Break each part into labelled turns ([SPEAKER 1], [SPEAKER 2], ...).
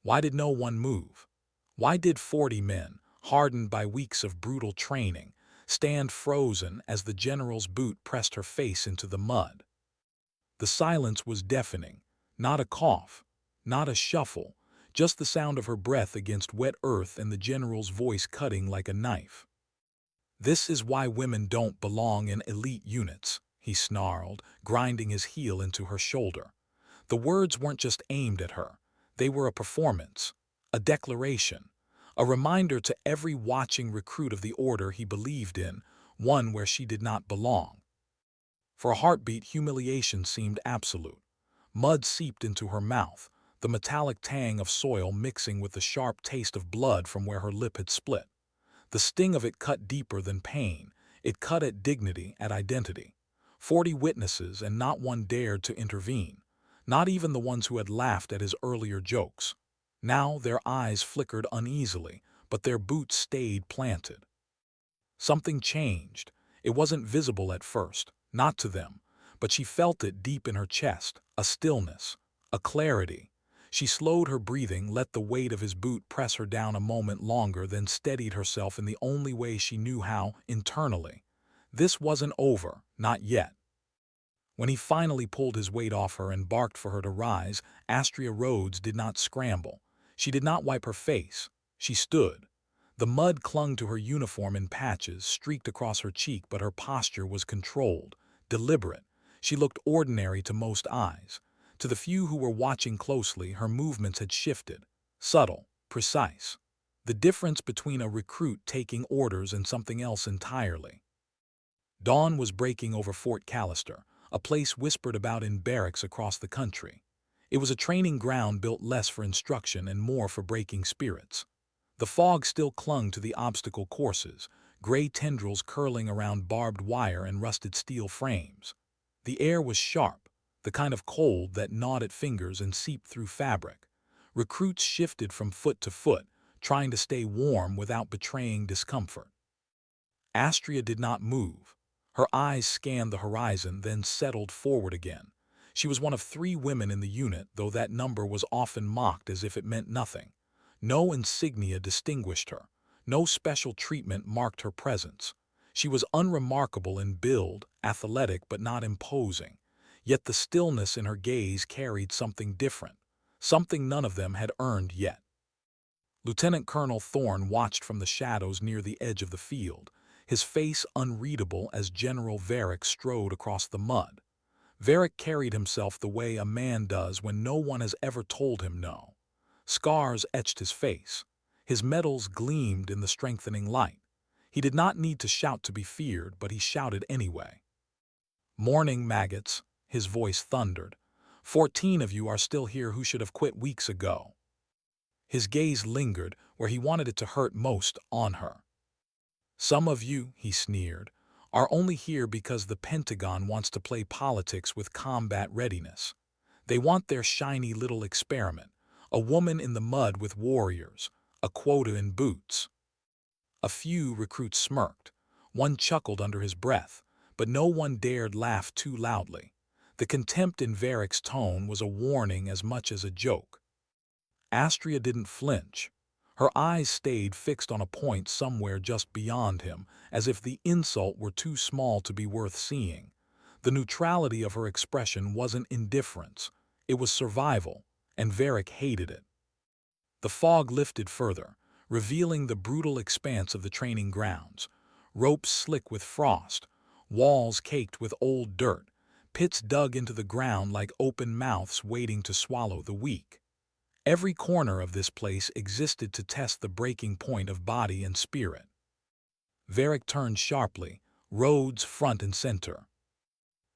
[SPEAKER 1] Why did no one move? Why did 40 men, hardened by weeks of brutal training, stand frozen as the general's boot pressed her face into the mud? The silence was deafening. Not a cough, not a shuffle, just the sound of her breath against wet earth and the general's voice cutting like a knife. "This is why women don't belong in elite units," he snarled, grinding his heel into her shoulder. The words weren't just aimed at her. They were a performance, a declaration, a reminder to every watching recruit of the order he believed in, one where she did not belong. For a heartbeat, humiliation seemed absolute. Mud seeped into her mouth, the metallic tang of soil mixing with the sharp taste of blood from where her lip had split. The sting of it cut deeper than pain. It cut at dignity, at identity. 40 witnesses, and not one dared to intervene. Not even the ones who had laughed at his earlier jokes. Now their eyes flickered uneasily, but their boots stayed planted. Something changed. It wasn't visible at first, not to them, but she felt it deep in her chest, a stillness, a clarity. She slowed her breathing, let the weight of his boot press her down a moment longer, then steadied herself in the only way she knew how, internally. This wasn't over, not yet. When he finally pulled his weight off her and barked for her to rise, Astria Rhodes did not scramble. She did not wipe her face. She stood. The mud clung to her uniform in patches, streaked across her cheek, but her posture was controlled, deliberate. She looked ordinary to most eyes. To the few who were watching closely, her movements had shifted. Subtle, precise. The difference between a recruit taking orders and something else entirely. Dawn was breaking over Fort Callister, a place whispered about in barracks across the country. It was a training ground built less for instruction and more for breaking spirits. The fog still clung to the obstacle courses, gray tendrils curling around barbed wire and rusted steel frames. The air was sharp, the kind of cold that gnawed at fingers and seeped through fabric. Recruits shifted from foot to foot, trying to stay warm without betraying discomfort. Astria did not move. Her eyes scanned the horizon, then settled forward again. She was one of 3 women in the unit, though that number was often mocked as if it meant nothing. No insignia distinguished her. No special treatment marked her presence. She was unremarkable in build, athletic but not imposing. Yet the stillness in her gaze carried something different, something none of them had earned yet. Lieutenant Colonel Thorne watched from the shadows near the edge of the field, his face unreadable as General Varick strode across the mud. Varick carried himself the way a man does when no one has ever told him no. Scars etched his face. His medals gleamed in the strengthening light. He did not need to shout to be feared, but he shouted anyway. "Morning, maggots," his voice thundered. 14 of you are still here who should have quit weeks ago." His gaze lingered where he wanted it to hurt most, on her. "Some of you," he sneered, "are only here because the Pentagon wants to play politics with combat readiness. They want their shiny little experiment, a woman in the mud with warriors, a quota in boots." A few recruits smirked. One chuckled under his breath, but no one dared laugh too loudly. The contempt in Varick's tone was a warning as much as a joke. Astria didn't flinch. Her eyes stayed fixed on a point somewhere just beyond him, as if the insult were too small to be worth seeing. The neutrality of her expression wasn't indifference. It was survival, and Varick hated it. The fog lifted further, revealing the brutal expanse of the training grounds. Ropes slick with frost, walls caked with old dirt, pits dug into the ground like open mouths waiting to swallow the weak. Every corner of this place existed to test the breaking point of body and spirit. Varick turned sharply, Rhodes front and center.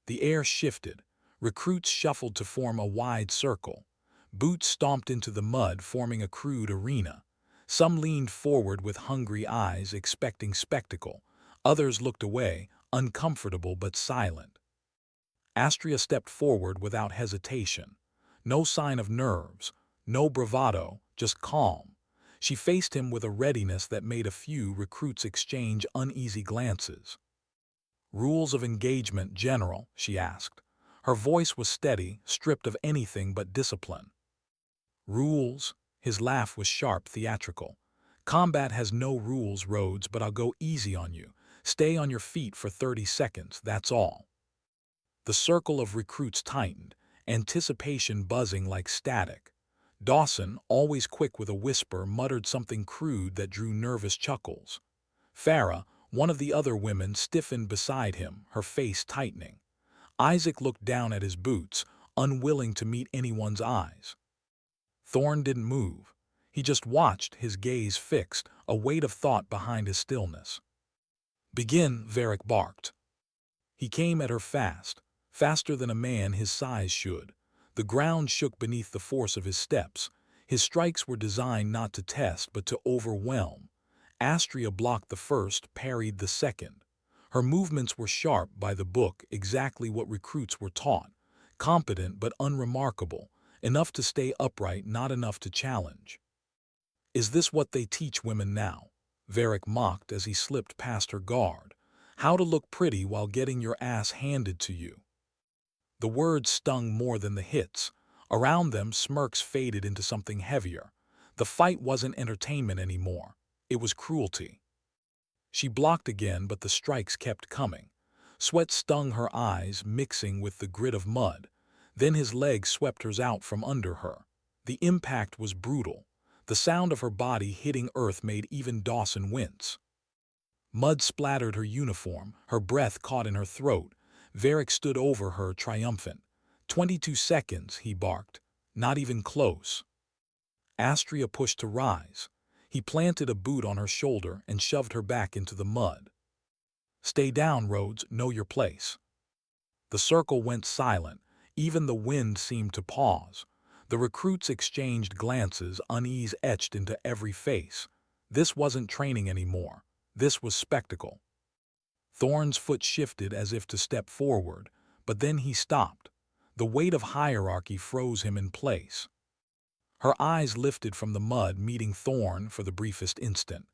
[SPEAKER 1] The air shifted. Recruits shuffled to form a wide circle. Boots stomped into the mud, forming a crude arena. Some leaned forward with hungry eyes, expecting spectacle. Others looked away, uncomfortable but silent. Astria stepped forward without hesitation. No sign of nerves, no bravado, just calm. She faced him with a readiness that made a few recruits exchange uneasy glances. "Rules of engagement, General?" she asked. Her voice was steady, stripped of anything but discipline. "Rules?" His laugh was sharp, theatrical. "Combat has no rules, Rhodes, but I'll go easy on you. Stay on your feet for 30 seconds, that's all." The circle of recruits tightened, anticipation buzzing like static. Dawson, always quick with a whisper, muttered something crude that drew nervous chuckles. Farah, one of the other women, stiffened beside him, her face tightening. Isaac looked down at his boots, unwilling to meet anyone's eyes. Thorne didn't move. He just watched, his gaze fixed, a weight of thought behind his stillness. "Begin," Varric barked. He came at her fast, faster than a man his size should. The ground shook beneath the force of his steps. His strikes were designed not to test, but to overwhelm. Astria blocked the first, parried the second. Her movements were sharp, by the book, exactly what recruits were taught. Competent but unremarkable, enough to stay upright, not enough to challenge. "Is this what they teach women now?" Varric mocked as he slipped past her guard. "How to look pretty while getting your ass handed to you?" The words stung more than the hits. Around them, smirks faded into something heavier. The fight wasn't entertainment anymore. It was cruelty. She blocked again, but the strikes kept coming. Sweat stung her eyes, mixing with the grit of mud. Then his legs swept hers out from under her. The impact was brutal. The sound of her body hitting earth made even Dawson wince. Mud splattered her uniform, her breath caught in her throat. Varric stood over her, triumphant. 22 seconds, he barked. Not even close. Astria pushed to rise. He planted a boot on her shoulder and shoved her back into the mud. "Stay down, Rhodes, know your place." The circle went silent. Even the wind seemed to pause. The recruits exchanged glances, unease etched into every face. This wasn't training anymore. This was spectacle. Thorne's foot shifted as if to step forward, but then he stopped. The weight of hierarchy froze him in place. Her eyes lifted from the mud, meeting Thorne for the briefest instant.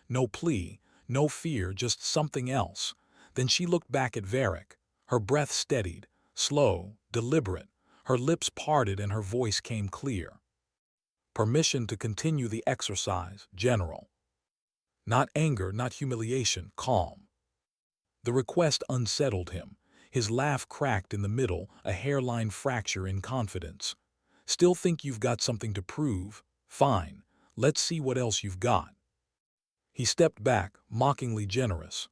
[SPEAKER 1] No plea, no fear, just something else. Then she looked back at Varric. Her breath steadied, slow, deliberate. Her lips parted and her voice came clear. "Permission to continue the exercise, General." Not anger, not humiliation, calm. The request unsettled him. His laugh cracked in the middle, a hairline fracture in confidence. "Still think you've got something to prove? Fine. Let's see what else you've got." He stepped back, mockingly generous.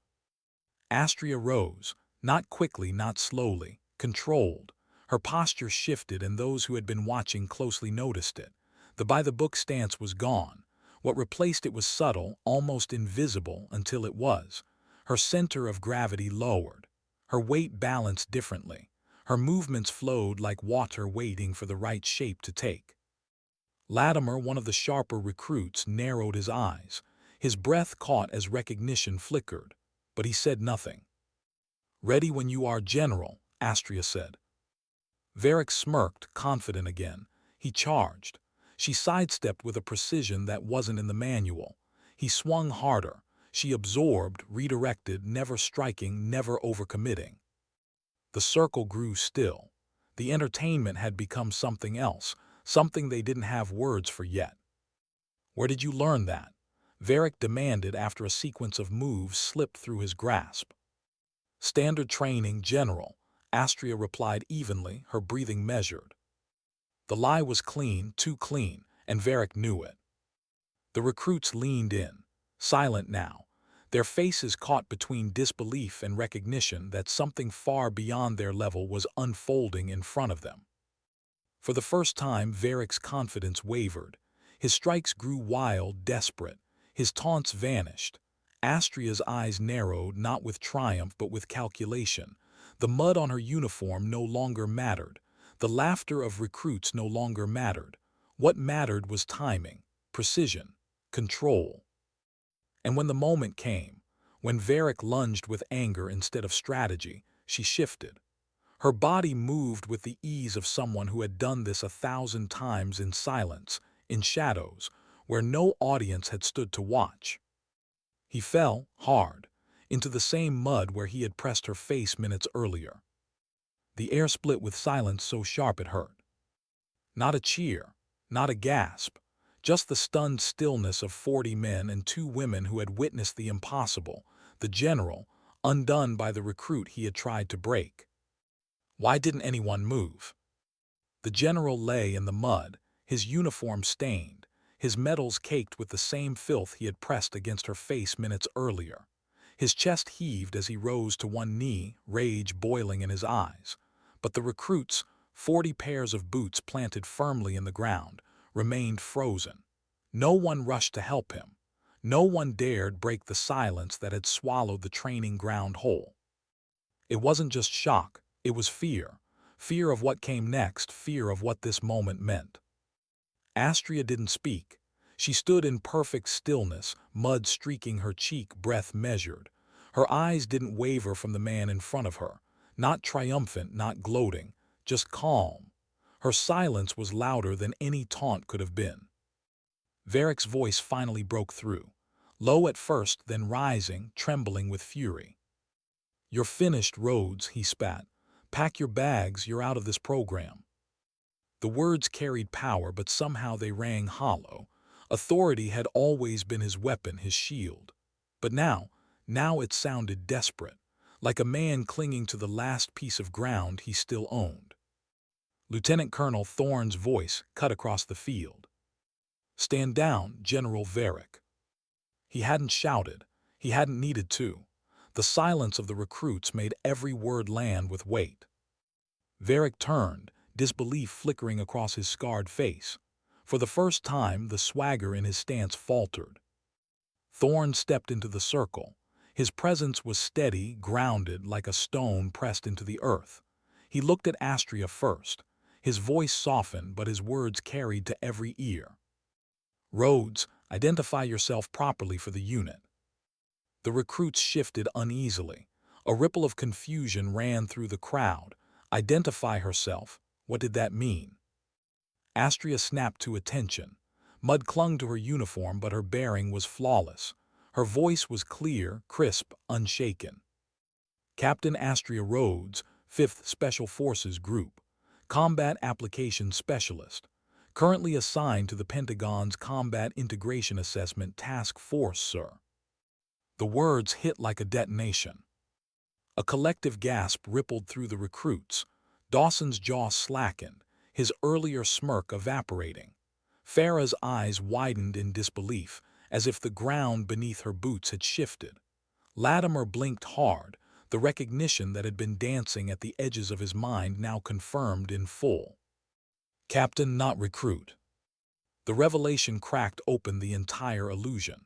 [SPEAKER 1] Astria rose, not quickly, not slowly, controlled. Her posture shifted, and those who had been watching closely noticed it. The by-the-book stance was gone. What replaced it was subtle, almost invisible, until it was. Her center of gravity lowered. Her weight balanced differently. Her movements flowed like water waiting for the right shape to take. Latimer, one of the sharper recruits, narrowed his eyes. His breath caught as recognition flickered, but he said nothing. "Ready when you are, General," Astria said. Varric smirked, confident again. He charged. She sidestepped with a precision that wasn't in the manual. He swung harder. She absorbed, redirected, never striking, never overcommitting. The circle grew still. The entertainment had become something else, something they didn't have words for yet. "Where did you learn that?" Varric demanded after a sequence of moves slipped through his grasp. "Standard training, General," Astria replied evenly, her breathing measured. The lie was clean, too clean, and Varric knew it. The recruits leaned in, silent now, their faces caught between disbelief and recognition that something far beyond their level was unfolding in front of them. For the first time, Varric's confidence wavered. His strikes grew wild, desperate. His taunts vanished. Astria's eyes narrowed, not with triumph but with calculation. The mud on her uniform no longer mattered. The laughter of recruits no longer mattered. What mattered was timing, precision, control. And when the moment came, when Varric lunged with anger instead of strategy, she shifted. Her body moved with the ease of someone who had done this 1,000 times in silence, in shadows, where no audience had stood to watch. He fell, hard, into the same mud where he had pressed her face minutes earlier. The air split with silence so sharp it hurt. Not a cheer, not a gasp, Just the stunned stillness of 40 men and 2 women who had witnessed the impossible, the general, undone by the recruit he had tried to break. Why didn't anyone move? The general lay in the mud, his uniform stained, his medals caked with the same filth he had pressed against her face minutes earlier. His chest heaved as he rose to one knee, rage boiling in his eyes. But the recruits, 40 pairs of boots planted firmly in the ground, remained frozen. No one rushed to help him. No one dared break the silence that had swallowed the training ground whole. It wasn't just shock, it was fear. Fear of what came next, fear of what this moment meant. Astria didn't speak. She stood in perfect stillness, mud streaking her cheek, breath measured. Her eyes didn't waver from the man in front of her, not triumphant, not gloating, just calm. Her silence was louder than any taunt could have been. Varric's voice finally broke through, low at first, then rising, trembling with fury. "You're finished, Rhodes," he spat. "Pack your bags, you're out of this program." The words carried power, but somehow they rang hollow. Authority had always been his weapon, his shield. But now it sounded desperate, like a man clinging to the last piece of ground he still owned. Lieutenant Colonel Thorne's voice cut across the field. "Stand down, General Varric." He hadn't shouted. He hadn't needed to. The silence of the recruits made every word land with weight. Varric turned, disbelief flickering across his scarred face. For the first time, the swagger in his stance faltered. Thorne stepped into the circle. His presence was steady, grounded, like a stone pressed into the earth. He looked at Astria first. His voice softened, but his words carried to every ear. "Rhodes, identify yourself properly for the unit." The recruits shifted uneasily. A ripple of confusion ran through the crowd. Identify herself? What did that mean? Astria snapped to attention. Mud clung to her uniform, but her bearing was flawless. Her voice was clear, crisp, unshaken. "Captain Astria Rhodes, 5th Special Forces Group, Combat Applications Specialist, currently assigned to the Pentagon's Combat Integration Assessment Task Force, sir." The words hit like a detonation. A collective gasp rippled through the recruits. Dawson's jaw slackened, his earlier smirk evaporating. Farah's eyes widened in disbelief, as if the ground beneath her boots had shifted. Latimer blinked hard, the recognition that had been dancing at the edges of his mind now confirmed in full. Captain, not recruit. The revelation cracked open the entire illusion.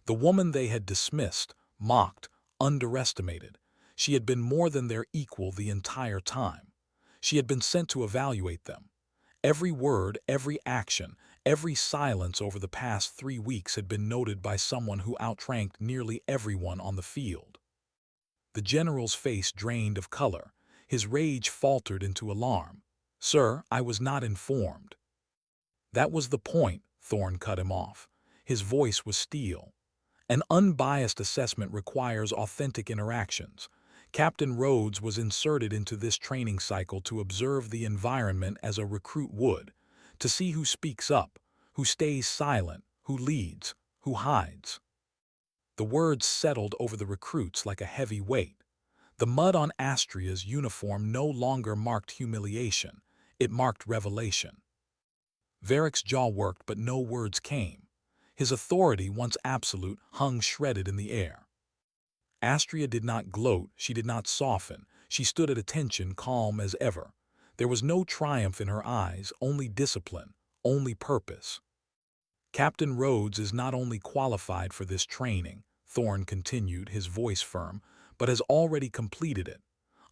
[SPEAKER 1] The woman they had dismissed, mocked, underestimated. She had been more than their equal the entire time. She had been sent to evaluate them. Every word, every action, every silence over the past 3 weeks had been noted by someone who outranked nearly everyone on the field. The general's face drained of color. His rage faltered into alarm. "Sir, I was not informed." "That was the point," Thorne cut him off. His voice was steel. "An unbiased assessment requires authentic interactions. Captain Rhodes was inserted into this training cycle to observe the environment as a recruit would, to see who speaks up, who stays silent, who leads, who hides." The words settled over the recruits like a heavy weight. The mud on Astria's uniform no longer marked humiliation, it marked revelation. Varric's jaw worked, but no words came. His authority, once absolute, hung shredded in the air. Astria did not gloat, she did not soften. She stood at attention, calm as ever. There was no triumph in her eyes, only discipline, only purpose. "Captain Rhodes is not only qualified for this training," Thorne continued, his voice firm, "but has already completed it.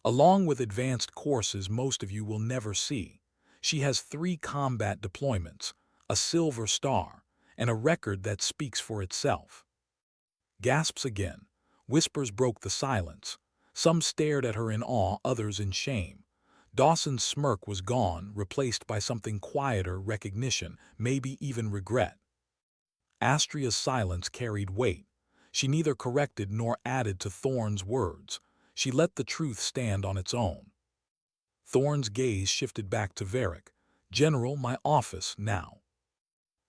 [SPEAKER 1] Along with advanced courses most of you will never see. She has 3 combat deployments, a Silver Star, and a record that speaks for itself." Gasps again. Whispers broke the silence. Some stared at her in awe, others in shame. Dawson's smirk was gone, replaced by something quieter, recognition, maybe even regret. Astria's silence carried weight. She neither corrected nor added to Thorne's words. She let the truth stand on its own. Thorne's gaze shifted back to Varric. "General, my office now."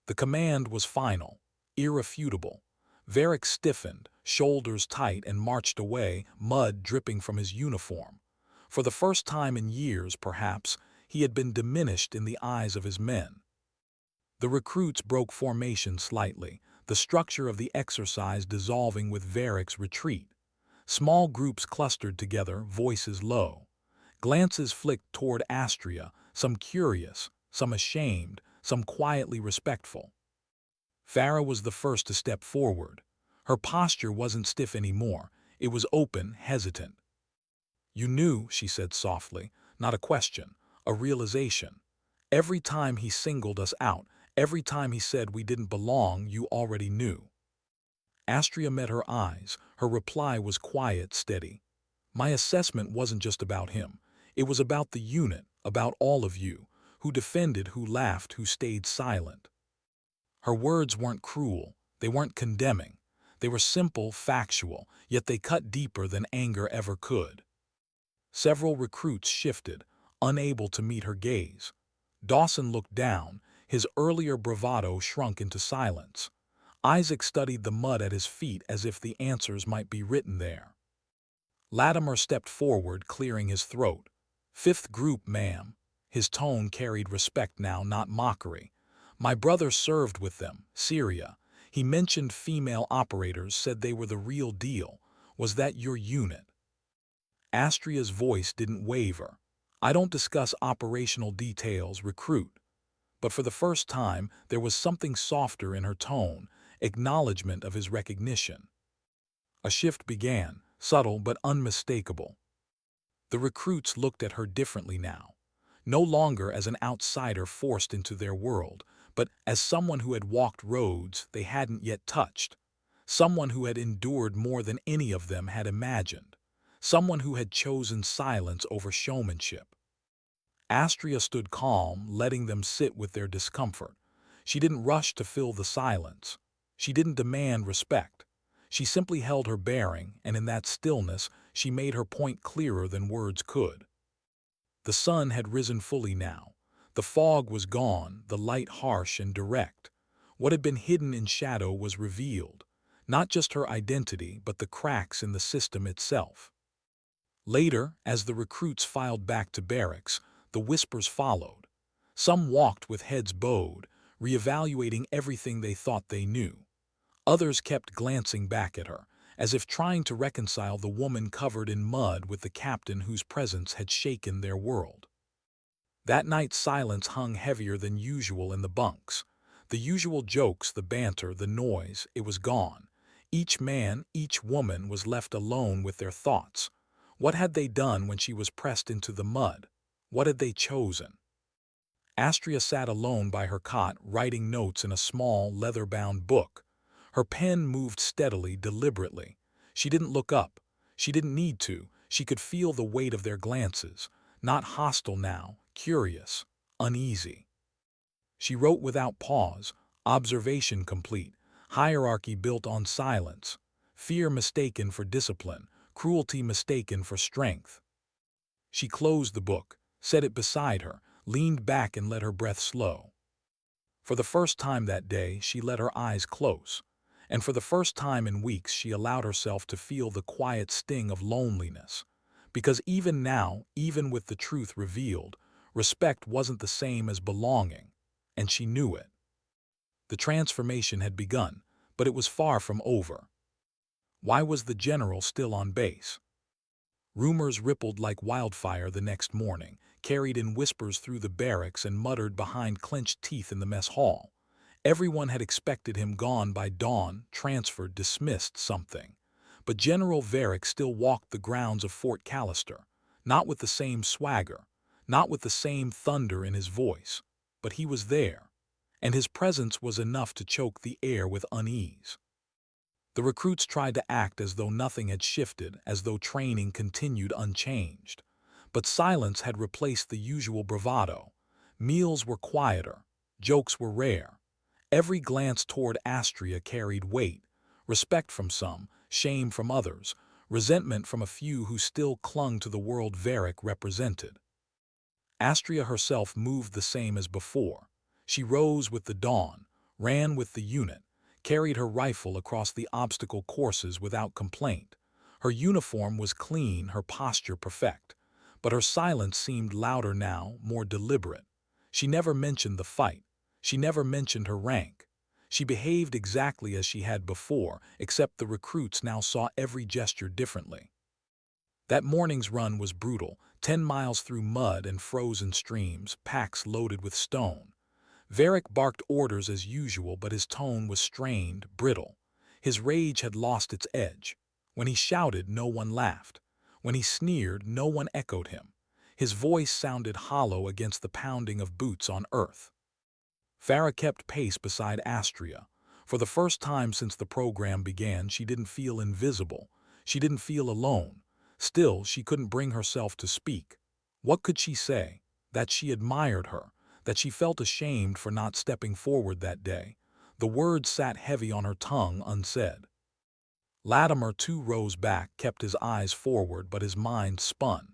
[SPEAKER 1] The command was final, irrefutable. Varric stiffened, shoulders tight, and marched away, mud dripping from his uniform. For the first time in years, perhaps, he had been diminished in the eyes of his men. The recruits broke formation slightly, the structure of the exercise dissolving with Varric's retreat. Small groups clustered together, voices low. Glances flicked toward Astria, some curious, some ashamed, some quietly respectful. Farah was the first to step forward. Her posture wasn't stiff anymore. It was open, hesitant. "You knew," she said softly, "not a question, a realization. Every time he singled us out, every time he said we didn't belong, you already knew." Astria met her eyes. Her reply was quiet, steady. "My assessment wasn't just about him. It was about the unit, about all of you, who defended, who laughed, who stayed silent." Her words weren't cruel. They weren't condemning. They were simple, factual, yet they cut deeper than anger ever could. Several recruits shifted, unable to meet her gaze. Dawson looked down. His earlier bravado shrunk into silence. Isaac studied the mud at his feet as if the answers might be written there. Latimer stepped forward, clearing his throat. "Fifth group, ma'am." His tone carried respect now, not mockery. "My brother served with them, Syria. He mentioned female operators, said they were the real deal. Was that your unit?" Astria's voice didn't waver. "I don't discuss operational details, recruit." But for the first time, there was something softer in her tone, acknowledgement of his recognition. A shift began, subtle but unmistakable. The recruits looked at her differently now, no longer as an outsider forced into their world, but as someone who had walked roads they hadn't yet touched, someone who had endured more than any of them had imagined, someone who had chosen silence over showmanship. Astria stood calm, letting them sit with their discomfort. She didn't rush to fill the silence. She didn't demand respect. She simply held her bearing, and in that stillness she made her point clearer than words could. The sun had risen fully now. The fog was gone, the light harsh and direct. What had been hidden in shadow was revealed, not just her identity, but the cracks in the system itself. Later, as the recruits filed back to barracks, the whispers followed. Some walked with heads bowed, reevaluating everything they thought they knew. Others kept glancing back at her, as if trying to reconcile the woman covered in mud with the captain whose presence had shaken their world. That night silence hung heavier than usual in the bunks. The usual jokes, the banter, the noise, it was gone. Each man, each woman was left alone with their thoughts. What had they done when she was pressed into the mud? What had they chosen? Astria sat alone by her cot, writing notes in a small, leather-bound book. Her pen moved steadily, deliberately. She didn't look up. She didn't need to. She could feel the weight of their glances, not hostile now, curious, uneasy. She wrote without pause, observation complete, hierarchy built on silence, fear mistaken for discipline, cruelty mistaken for strength. She closed the book, set it beside her, leaned back and let her breath slow. For the first time that day, she let her eyes close, and for the first time in weeks she allowed herself to feel the quiet sting of loneliness. Because even now, even with the truth revealed, respect wasn't the same as belonging, and she knew it. The transformation had begun, but it was far from over. Why was the general still on base? Rumors rippled like wildfire the next morning, carried in whispers through the barracks and muttered behind clenched teeth in the mess hall. Everyone had expected him gone by dawn, transferred, dismissed, something. But General Varick still walked the grounds of Fort Callister, not with the same swagger, not with the same thunder in his voice, but he was there, and his presence was enough to choke the air with unease. The recruits tried to act as though nothing had shifted, as though training continued unchanged. But silence had replaced the usual bravado. Meals were quieter, jokes were rare. Every glance toward Astria carried weight, respect from some, shame from others, resentment from a few who still clung to the world Varick represented. Astria herself moved the same as before. She rose with the dawn, ran with the unit, carried her rifle across the obstacle courses without complaint. Her uniform was clean, her posture perfect. But her silence seemed louder now, more deliberate. She never mentioned the fight. She never mentioned her rank. She behaved exactly as she had before, except the recruits now saw every gesture differently. That morning's run was brutal, 10 miles through mud and frozen streams, packs loaded with stone. Varick barked orders as usual, but his tone was strained, brittle. His rage had lost its edge. When he shouted, no one laughed. When he sneered, no one echoed him. His voice sounded hollow against the pounding of boots on earth. Farah kept pace beside Astria. For the first time since the program began, she didn't feel invisible. She didn't feel alone. Still, she couldn't bring herself to speak. What could she say? That she admired her, that she felt ashamed for not stepping forward that day. The words sat heavy on her tongue, unsaid. Latimer, 2 rows back, kept his eyes forward, but his mind spun.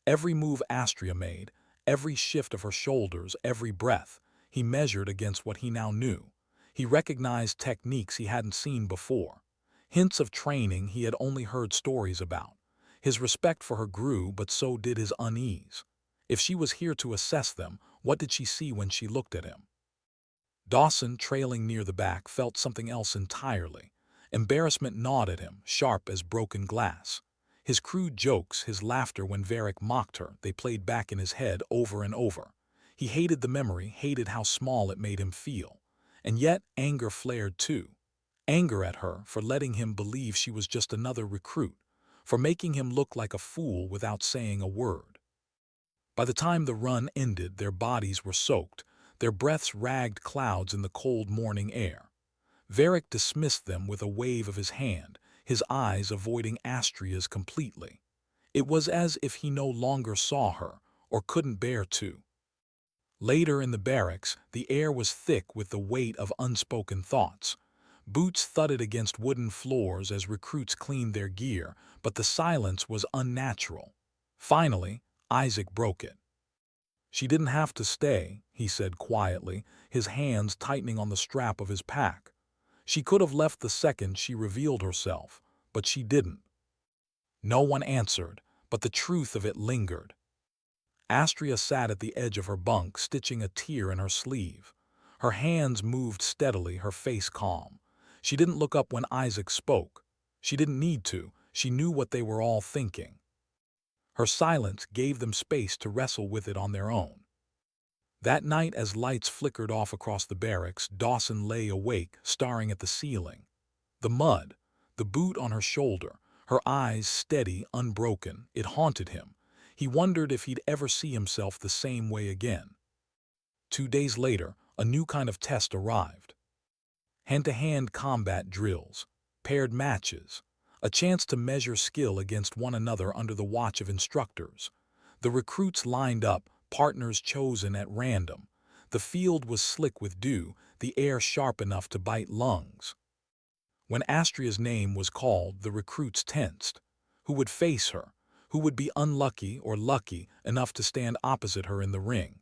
[SPEAKER 1] Every move Astria made, every shift of her shoulders, every breath, he measured against what he now knew. He recognized techniques he hadn't seen before, hints of training he had only heard stories about. His respect for her grew, but so did his unease. If she was here to assess them, what did she see when she looked at him? Dawson, trailing near the back, felt something else entirely. Embarrassment gnawed at him, sharp as broken glass. His crude jokes, his laughter when Varick mocked her, they played back in his head over and over. He hated the memory, hated how small it made him feel. And yet anger flared too. Anger at her for letting him believe she was just another recruit, for making him look like a fool without saying a word. By the time the run ended, their bodies were soaked, their breaths ragged clouds in the cold morning air. Varick dismissed them with a wave of his hand, his eyes avoiding Astria's completely. It was as if he no longer saw her, or couldn't bear to. Later in the barracks, the air was thick with the weight of unspoken thoughts. Boots thudded against wooden floors as recruits cleaned their gear, but the silence was unnatural. Finally, Isaac broke it. "She didn't have to stay," he said quietly, his hands tightening on the strap of his pack. "She could have left the second she revealed herself, but she didn't." No one answered, but the truth of it lingered. Astria sat at the edge of her bunk, stitching a tear in her sleeve. Her hands moved steadily, her face calm. She didn't look up when Isaac spoke. She didn't need to. She knew what they were all thinking. Her silence gave them space to wrestle with it on their own. That night, as lights flickered off across the barracks, Dawson lay awake, staring at the ceiling. The mud, the boot on her shoulder, her eyes steady, unbroken, it haunted him. He wondered if he'd ever see himself the same way again. 2 days later, a new kind of test arrived. Hand-to-hand combat drills, paired matches, a chance to measure skill against one another under the watch of instructors. The recruits lined up, partners chosen at random. The field was slick with dew, the air sharp enough to bite lungs. When Astria's name was called, the recruits tensed. Who would face her? Who would be unlucky or lucky enough to stand opposite her in the ring?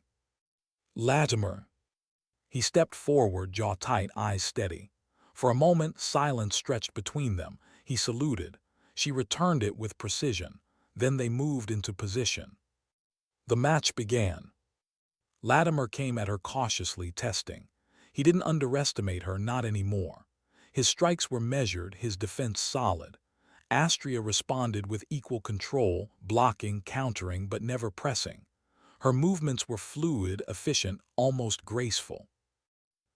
[SPEAKER 1] Latimer. He stepped forward, jaw tight, eyes steady. For a moment, silence stretched between them. He saluted. She returned it with precision. Then they moved into position. The match began. Latimer came at her cautiously, testing. He didn't underestimate her, not anymore. His strikes were measured, his defense solid. Astria responded with equal control, blocking, countering, but never pressing. Her movements were fluid, efficient, almost graceful.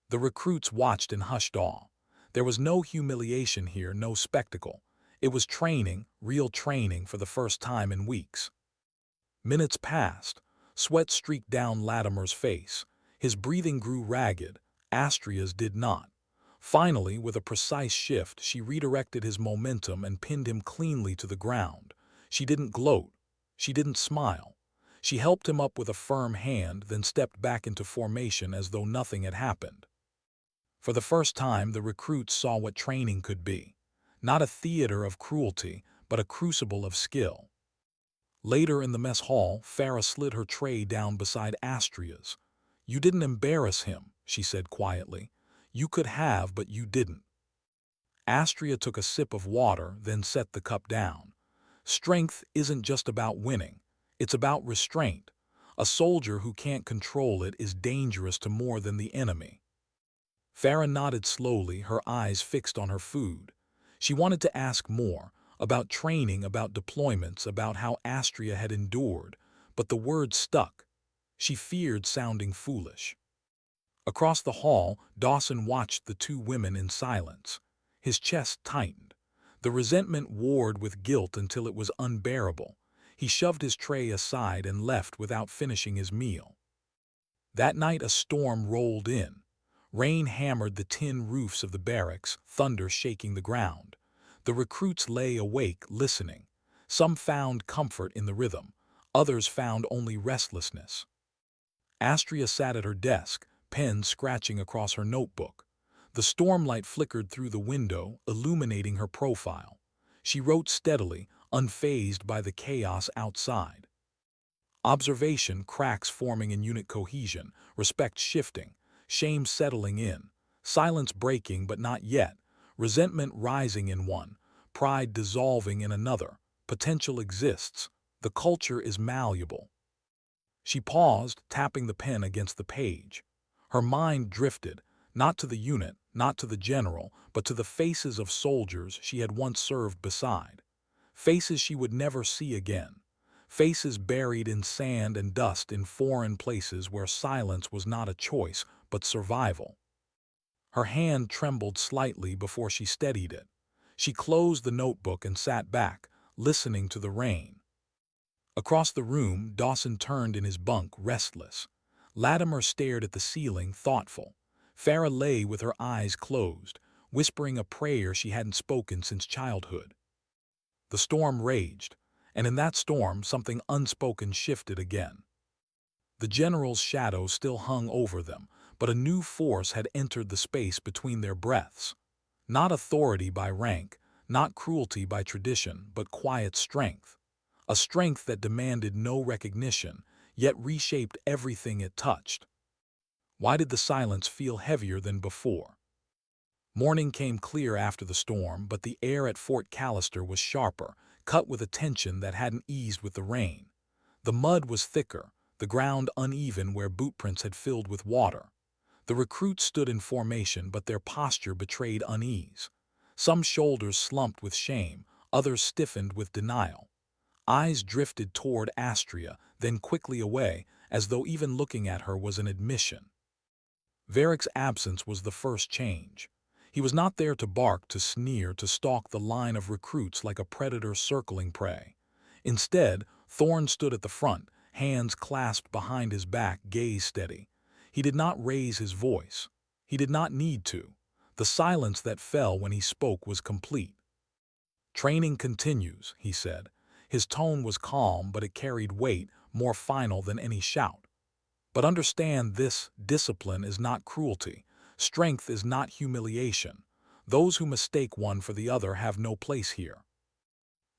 [SPEAKER 1] The recruits watched in hushed awe. There was no humiliation here, no spectacle. It was training, real training for the first time in weeks. Minutes passed. Sweat streaked down Latimer's face. His breathing grew ragged. Astria's did not. Finally, with a precise shift, she redirected his momentum and pinned him cleanly to the ground. She didn't gloat. She didn't smile. She helped him up with a firm hand, then stepped back into formation as though nothing had happened. For the first time, the recruits saw what training could be. Not a theater of cruelty, but a crucible of skill. Later in the mess hall, Farah slid her tray down beside Astria's. "You didn't embarrass him," she said quietly. You could have, but you didn't. Astria took a sip of water, then set the cup down. Strength isn't just about winning. It's about restraint. A soldier who can't control it is dangerous to more than the enemy. Farah nodded slowly, her eyes fixed on her food. She wanted to ask more, about training, about deployments, about how Astria had endured, but the words stuck. She feared sounding foolish. Across the hall, Dawson watched the two women in silence. His chest tightened. The resentment warred with guilt until it was unbearable. He shoved his tray aside and left without finishing his meal. That night a storm rolled in. Rain hammered the tin roofs of the barracks, thunder shaking the ground. The recruits lay awake, listening. Some found comfort in the rhythm. Others found only restlessness. Astria sat at her desk, pen scratching across her notebook. The stormlight flickered through the window, illuminating her profile. She wrote steadily, unfazed by the chaos outside. Observation, cracks forming in unit cohesion, respect shifting, shame settling in, silence breaking but not yet, resentment rising in one, pride dissolving in another. Potential exists. The culture is malleable. She paused, tapping the pen against the page. Her mind drifted, not to the unit, not to the general, but to the faces of soldiers she had once served beside. Faces she would never see again. Faces buried in sand and dust in foreign places where silence was not a choice, but survival. Her hand trembled slightly before she steadied it. She closed the notebook and sat back, listening to the rain. Across the room, Dawson turned in his bunk, restless. Latimer stared at the ceiling, thoughtful. Farah lay with her eyes closed, whispering a prayer she hadn't spoken since childhood. The storm raged, and in that storm something unspoken shifted again. The general's shadow still hung over them, but a new force had entered the space between their breaths. Not authority by rank, not cruelty by tradition, but quiet strength. A strength that demanded no recognition, yet reshaped everything it touched. Why did the silence feel heavier than before? Morning came clear after the storm, but the air at Fort Callister was sharper, cut with a tension that hadn't eased with the rain. The mud was thicker, the ground uneven where bootprints had filled with water. The recruits stood in formation, but their posture betrayed unease. Some shoulders slumped with shame, others stiffened with denial. Eyes drifted toward Astria, then quickly away, as though even looking at her was an admission. Varick's absence was the first change. He was not there to bark, to sneer, to stalk the line of recruits like a predator circling prey. Instead, Thorne stood at the front, hands clasped behind his back, gaze steady. He did not raise his voice. He did not need to. The silence that fell when he spoke was complete. "Training continues," he said. His tone was calm, but it carried weight, more final than any shout. "But understand this, discipline is not cruelty. Strength is not humiliation. Those who mistake one for the other have no place here."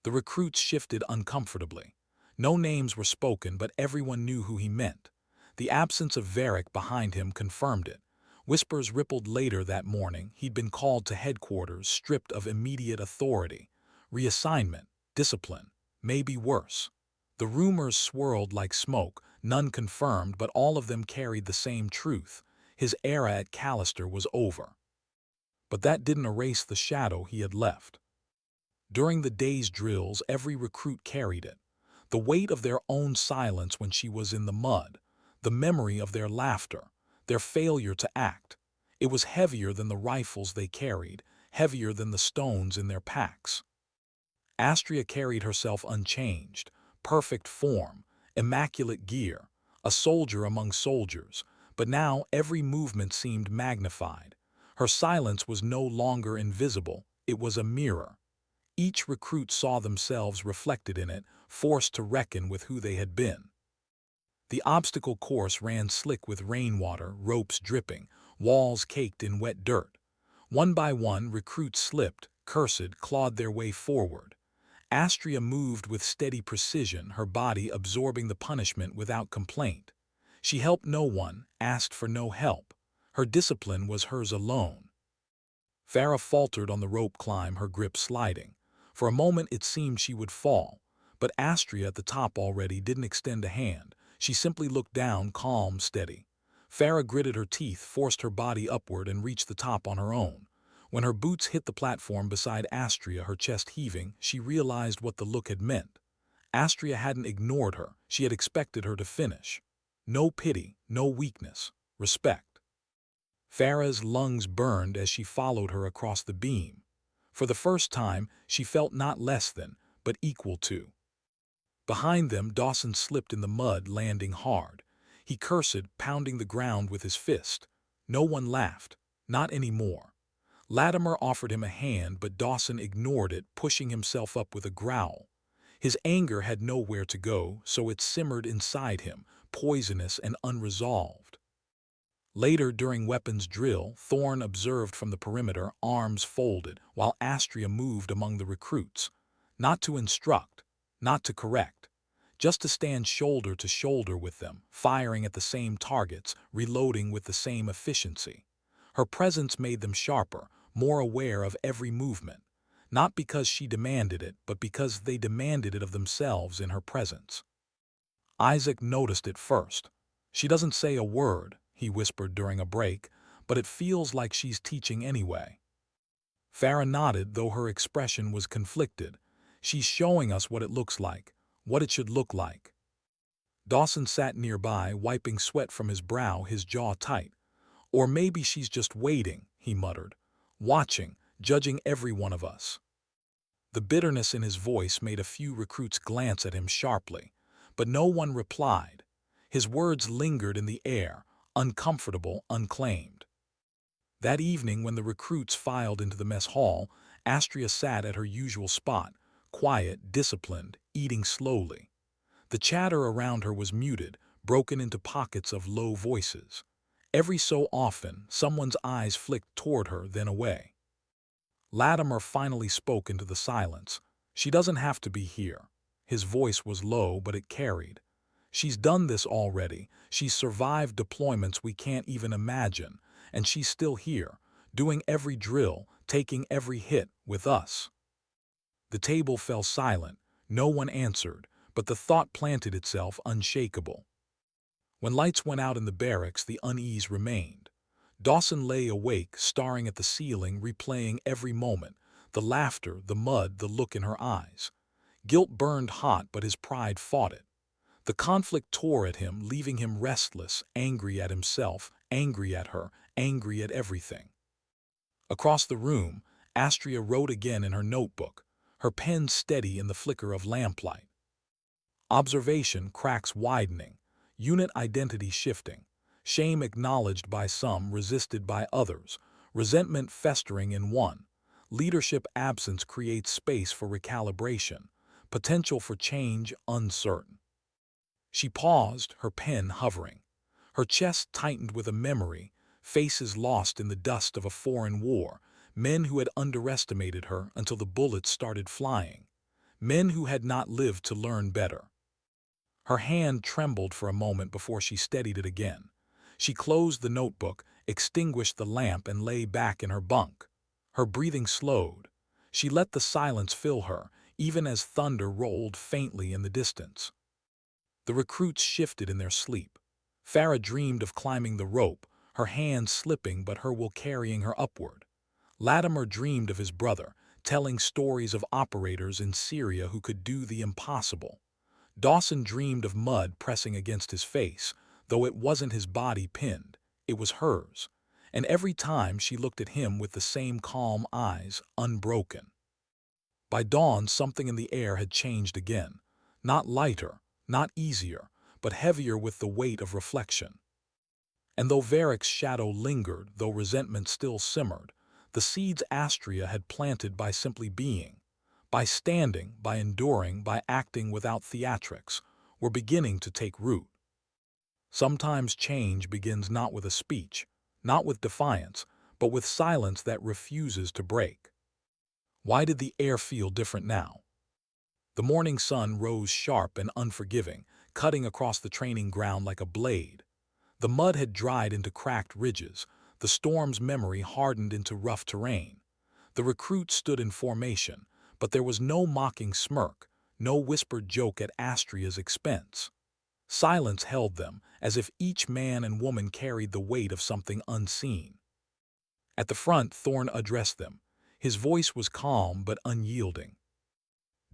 [SPEAKER 1] The recruits shifted uncomfortably. No names were spoken, but everyone knew who he meant. The absence of Varick behind him confirmed it. Whispers rippled later that morning. He'd been called to headquarters, stripped of immediate authority. Reassignment, discipline, maybe worse. The rumors swirled like smoke, none confirmed, but all of them carried the same truth. His era at Callister was over. But that didn't erase the shadow he had left. During the day's drills, every recruit carried it. The weight of their own silence when she was in the mud, the memory of their laughter, their failure to act. It was heavier than the rifles they carried, heavier than the stones in their packs. Astria carried herself unchanged, perfect form, immaculate gear, a soldier among soldiers, but now every movement seemed magnified. Her silence was no longer invisible, it was a mirror. Each recruit saw themselves reflected in it, forced to reckon with who they had been. The obstacle course ran slick with rainwater, ropes dripping, walls caked in wet dirt. One by one, recruits slipped, cursed, clawed their way forward. Astria moved with steady precision, her body absorbing the punishment without complaint. She helped no one, asked for no help. Her discipline was hers alone. Farah faltered on the rope climb, her grip sliding. For a moment it seemed she would fall, but Astria at the top already didn't extend a hand. She simply looked down, calm, steady. Farah gritted her teeth, forced her body upward, and reached the top on her own. When her boots hit the platform beside Astria, her chest heaving, she realized what the look had meant. Astria hadn't ignored her, she had expected her to finish. No pity, no weakness, respect. Farah's lungs burned as she followed her across the beam. For the first time, she felt not less than, but equal to. Behind them, Dawson slipped in the mud, landing hard. He cursed, pounding the ground with his fist. No one laughed. Not anymore. Latimer offered him a hand, but Dawson ignored it, pushing himself up with a growl. His anger had nowhere to go, so it simmered inside him, poisonous and unresolved. Later, during weapons drill, Thorne observed from the perimeter, arms folded, while Astria moved among the recruits. Not to instruct, not to correct, just to stand shoulder to shoulder with them, firing at the same targets, reloading with the same efficiency. Her presence made them sharper, more aware of every movement, not because she demanded it, but because they demanded it of themselves in her presence. Isaac noticed it first. "She doesn't say a word," he whispered during a break, "but it feels like she's teaching anyway." Farah nodded, though her expression was conflicted. "She's showing us what it looks like, what it should look like." Dawson sat nearby, wiping sweat from his brow, his jaw tight. "Or maybe she's just waiting," he muttered, "watching, judging every one of us." The bitterness in his voice made a few recruits glance at him sharply, but no one replied. His words lingered in the air, uncomfortable, unclaimed. That evening, when the recruits filed into the mess hall, Astria sat at her usual spot, quiet, disciplined, eating slowly. The chatter around her was muted, broken into pockets of low voices. Every so often, someone's eyes flicked toward her, then away. Latimer finally spoke into the silence. "She doesn't have to be here." His voice was low, but it carried. "She's done this already. She's survived deployments we can't even imagine, and she's still here, doing every drill, taking every hit with us." The table fell silent. No one answered, but the thought planted itself unshakable. When lights went out in the barracks, the unease remained. Dawson lay awake, staring at the ceiling, replaying every moment, the laughter, the mud, the look in her eyes. Guilt burned hot, but his pride fought it. The conflict tore at him, leaving him restless, angry at himself, angry at her, angry at everything. Across the room, Astria wrote again in her notebook, her pen steady in the flicker of lamplight. Observation, cracks widening, unit identity shifting, shame acknowledged by some, resisted by others, resentment festering in one. Leadership absence creates space for recalibration, potential for change uncertain. She paused, her pen hovering. Her chest tightened with a memory, faces lost in the dust of a foreign war, men who had underestimated her until the bullets started flying, men who had not lived to learn better. Her hand trembled for a moment before she steadied it again. She closed the notebook, extinguished the lamp, and lay back in her bunk. Her breathing slowed. She let the silence fill her, even as thunder rolled faintly in the distance. The recruits shifted in their sleep. Farah dreamed of climbing the rope, her hands slipping but her will carrying her upward. Latimer dreamed of his brother, telling stories of operators in Syria who could do the impossible. Dawson dreamed of mud pressing against his face, though it wasn't his body pinned, it was hers. And every time she looked at him with the same calm eyes, unbroken. By dawn, something in the air had changed again. Not lighter, not easier, but heavier with the weight of reflection. And though Varick's shadow lingered, though resentment still simmered, the seeds Astria had planted by simply being, by standing, by enduring, by acting without theatrics, were beginning to take root. Sometimes change begins not with a speech, not with defiance, but with silence that refuses to break. Why did the air feel different now? The morning sun rose sharp and unforgiving, cutting across the training ground like a blade. The mud had dried into cracked ridges, The storm's memory hardened into rough terrain. The recruits stood in formation, but there was no mocking smirk, no whispered joke at Astria's expense. Silence held them, as if each man and woman carried the weight of something unseen. At the front, Thorne addressed them. His voice was calm but unyielding.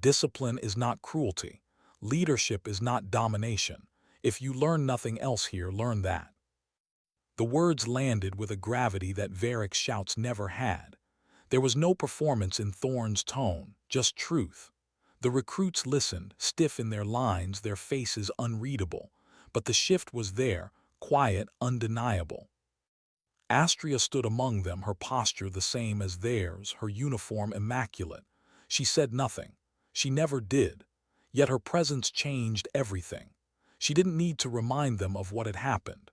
[SPEAKER 1] Discipline is not cruelty. Leadership is not domination. If you learn nothing else here, learn that. The words landed with a gravity that Varric's shouts never had. There was no performance in Thorne's tone, just truth. The recruits listened, stiff in their lines, their faces unreadable. But the shift was there, quiet, undeniable. Astria stood among them, her posture the same as theirs, her uniform immaculate. She said nothing. She never did. Yet her presence changed everything. She didn't need to remind them of what had happened.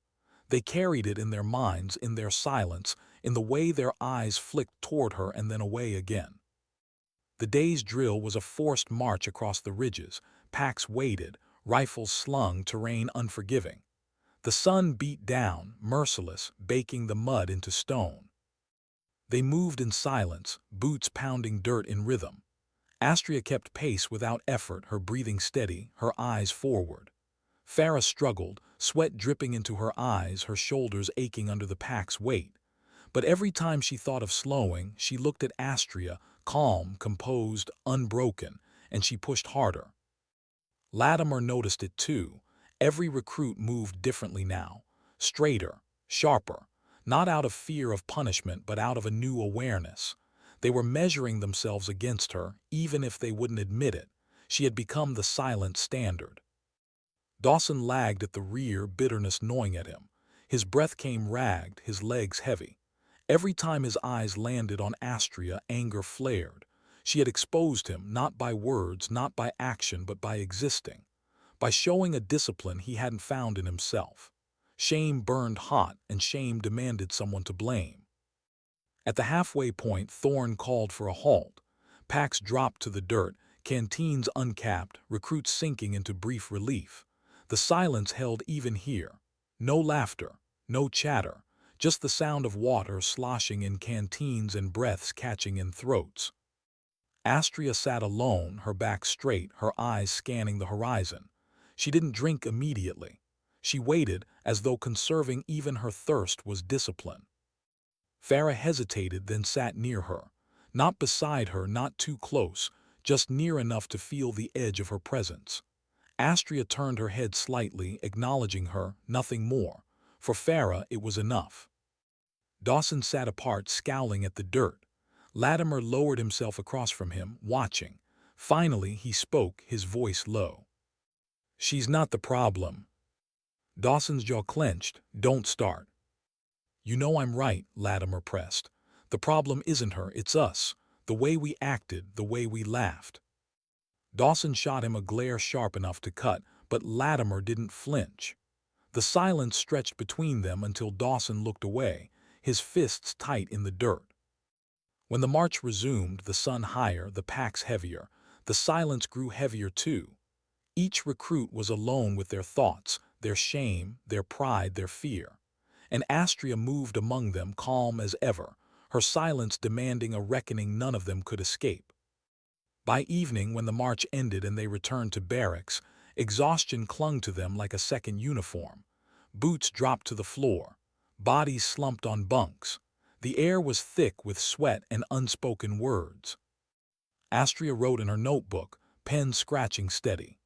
[SPEAKER 1] They carried it in their minds, in their silence, in the way their eyes flicked toward her and then away again. The day's drill was a forced march across the ridges, packs weighted, rifles slung, terrain unforgiving. The sun beat down, merciless, baking the mud into stone. They moved in silence, boots pounding dirt in rhythm. Astria kept pace without effort, her breathing steady, her eyes forward. Farah struggled, sweat dripping into her eyes, her shoulders aching under the pack's weight. But every time she thought of slowing, she looked at Astria, calm, composed, unbroken, and she pushed harder. Latimer noticed it too. Every recruit moved differently now, straighter, sharper, not out of fear of punishment but out of a new awareness. They were measuring themselves against her, even if they wouldn't admit it. She had become the silent standard. Dawson lagged at the rear, bitterness gnawing at him. His breath came ragged, his legs heavy. Every time his eyes landed on Astria, anger flared. She had exposed him, not by words, not by action, but by existing. By showing a discipline he hadn't found in himself. Shame burned hot, and shame demanded someone to blame. At the halfway point, Thorne called for a halt. Packs dropped to the dirt, canteens uncapped, recruits sinking into brief relief. The silence held even here. No laughter, no chatter, just the sound of water sloshing in canteens and breaths catching in throats. Astria sat alone, her back straight, her eyes scanning the horizon. She didn't drink immediately. She waited, as though conserving even her thirst was discipline. Farah hesitated, then sat near her. Not beside her, not too close, just near enough to feel the edge of her presence. Astria turned her head slightly, acknowledging her, nothing more. For Farah, it was enough. Dawson sat apart, scowling at the dirt. Latimer lowered himself across from him, watching. Finally, he spoke, his voice low. "She's not the problem." Dawson's jaw clenched. "Don't start." "You know I'm right," Latimer pressed. "The problem isn't her, it's us. The way we acted, the way we laughed." Dawson shot him a glare sharp enough to cut, but Latimer didn't flinch. The silence stretched between them until Dawson looked away, his fists tight in the dirt. When the march resumed, the sun higher, the packs heavier, the silence grew heavier too. Each recruit was alone with their thoughts, their shame, their pride, their fear. And Astria moved among them, calm as ever, her silence demanding a reckoning none of them could escape. By evening, when the march ended and they returned to barracks, exhaustion clung to them like a second uniform. Boots dropped to the floor. Bodies slumped on bunks. The air was thick with sweat and unspoken words. Astria wrote in her notebook, pen scratching steady.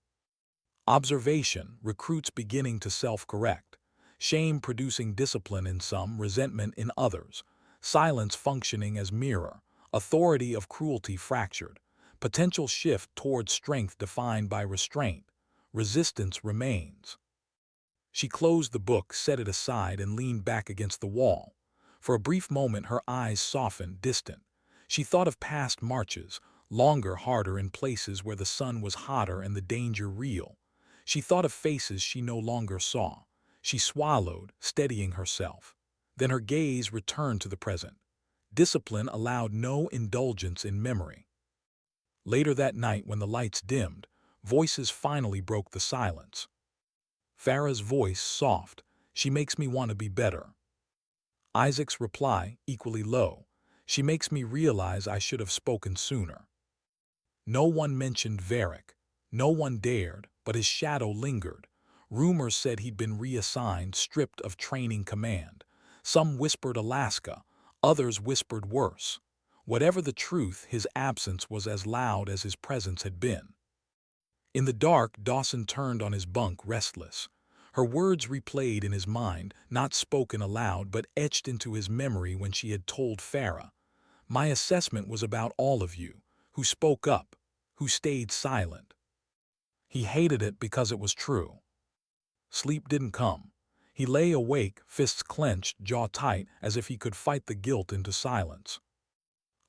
[SPEAKER 1] Observation, recruits beginning to self-correct. Shame producing discipline in some, resentment in others. Silence functioning as mirror. Authority of cruelty fractured. Potential shift toward strength defined by restraint. Resistance remains. She closed the book, set it aside, and leaned back against the wall. For a brief moment her eyes softened, distant. She thought of past marches, longer, harder, in places where the sun was hotter and the danger real. She thought of faces she no longer saw. She swallowed, steadying herself. Then her gaze returned to the present. Discipline allowed no indulgence in memory. Later that night, when the lights dimmed, voices finally broke the silence. Farah's voice, soft. "She makes me want to be better." Isaac's reply, equally low. She makes me realize I should have spoken sooner. No one mentioned Varric. No one dared, but his shadow lingered. Rumors said he'd been reassigned, stripped of training command. Some whispered Alaska, others whispered worse. Whatever the truth, his absence was as loud as his presence had been. In the dark, Dawson turned on his bunk, restless. Her words replayed in his mind, not spoken aloud but etched into his memory when she had told Farah, "My assessment was about all of you, who spoke up, who stayed silent." He hated it because it was true. Sleep didn't come. He lay awake, fists clenched, jaw tight, as if he could fight the guilt into silence.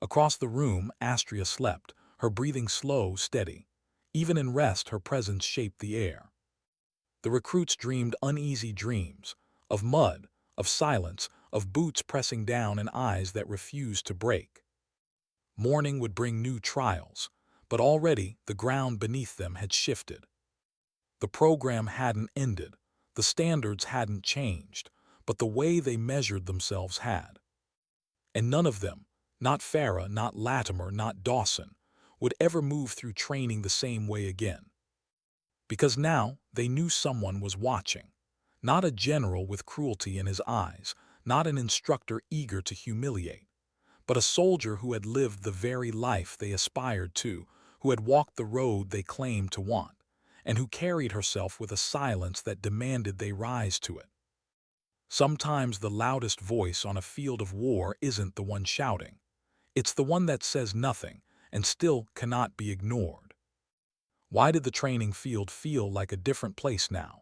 [SPEAKER 1] Across the room, Astria slept, her breathing slow, steady. Even in rest, her presence shaped the air. The recruits dreamed uneasy dreams, of mud, of silence, of boots pressing down and eyes that refused to break. Morning would bring new trials, but already the ground beneath them had shifted. The program hadn't ended, the standards hadn't changed, but the way they measured themselves had. And none of them, not Farah, not Latimer, not Dawson, would ever move through training the same way again. Because now they knew someone was watching. Not a general with cruelty in his eyes, not an instructor eager to humiliate, but a soldier who had lived the very life they aspired to, who had walked the road they claimed to want, and who carried herself with a silence that demanded they rise to it. Sometimes the loudest voice on a field of war isn't the one shouting. It's the one that says nothing and still cannot be ignored. Why did the training field feel like a different place now?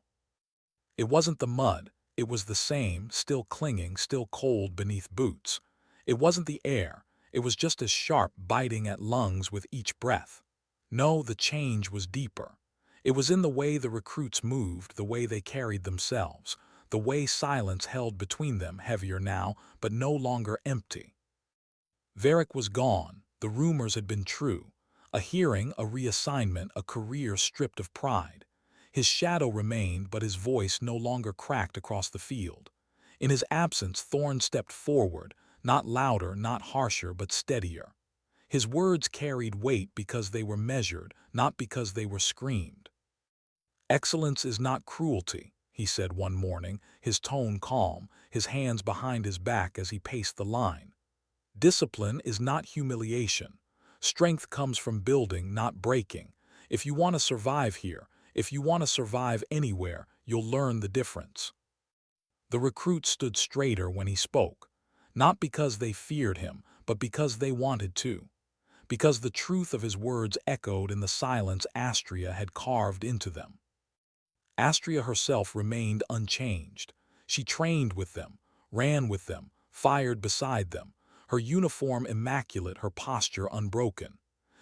[SPEAKER 1] It wasn't the mud, it was the same, still clinging, still cold beneath boots. It wasn't the air, it was just as sharp, biting at lungs with each breath. No, the change was deeper. It was in the way the recruits moved, the way they carried themselves, the way silence held between them, heavier now, but no longer empty. Varric was gone, the rumors had been true. A hearing, a reassignment, a career stripped of pride. His shadow remained, but his voice no longer cracked across the field. In his absence, Thorne stepped forward, not louder, not harsher, but steadier. His words carried weight because they were measured, not because they were screamed. "Excellence is not cruelty," he said one morning, his tone calm, his hands behind his back as he paced the line. "Discipline is not humiliation. Strength comes from building, not breaking. If you want to survive here, if you want to survive anywhere, you'll learn the difference." The recruits stood straighter when he spoke, not because they feared him, but because they wanted to. Because the truth of his words echoed in the silence Astria had carved into them. Astria herself remained unchanged. She trained with them, ran with them, fired beside them, her uniform immaculate, her posture unbroken.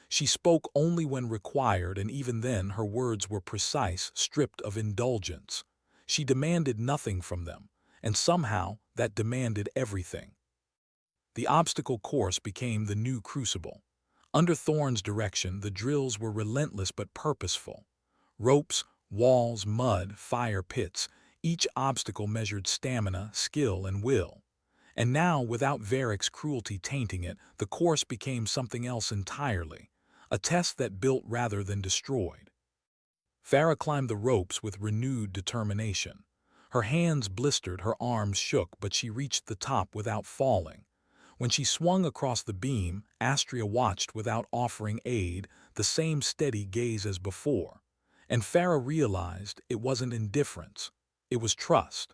[SPEAKER 1] She spoke only when required, and even then her words were precise, stripped of indulgence. She demanded nothing from them, and somehow that demanded everything. The obstacle course became the new crucible. Under Thorne's direction, the drills were relentless but purposeful. Ropes, walls, mud, fire pits, each obstacle measured stamina, skill, and will. And now, without Varric's cruelty tainting it, the course became something else entirely, a test that built rather than destroyed. Farah climbed the ropes with renewed determination. Her hands blistered, her arms shook, but she reached the top without falling. When she swung across the beam, Astria watched without offering aid, the same steady gaze as before. And Farah realized it wasn't indifference, it was trust.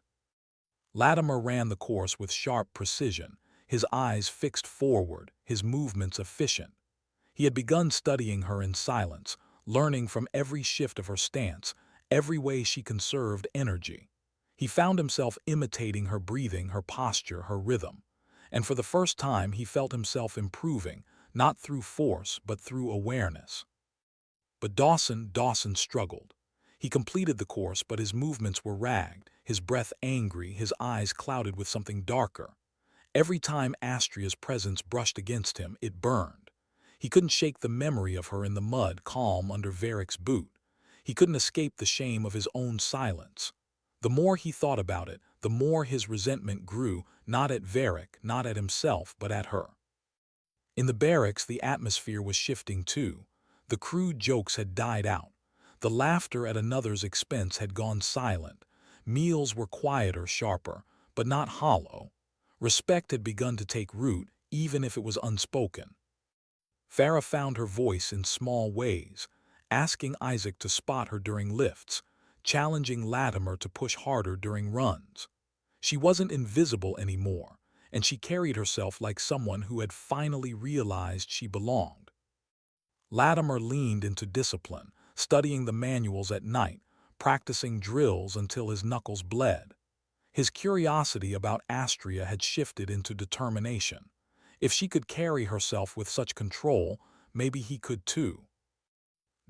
[SPEAKER 1] Latimer ran the course with sharp precision, his eyes fixed forward, his movements efficient. He had begun studying her in silence, learning from every shift of her stance, every way she conserved energy. He found himself imitating her breathing, her posture, her rhythm. And for the first time he felt himself improving, not through force but through awareness. But Dawson struggled. He completed the course, but his movements were ragged, his breath angry, his eyes clouded with something darker. Every time Astria's presence brushed against him, it burned. He couldn't shake the memory of her in the mud, calm under Varric's boot. He couldn't escape the shame of his own silence. The more he thought about it, the more his resentment grew, not at Varric, not at himself, but at her. In the barracks, the atmosphere was shifting too. The crude jokes had died out. The laughter at another's expense had gone silent. Meals were quieter, sharper, but not hollow. Respect had begun to take root, even if it was unspoken. Farah found her voice in small ways, asking Isaac to spot her during lifts, challenging Latimer to push harder during runs. She wasn't invisible anymore, and she carried herself like someone who had finally realized she belonged. Latimer leaned into discipline, studying the manuals at night, practicing drills until his knuckles bled. His curiosity about Astria had shifted into determination. If she could carry herself with such control, maybe he could too.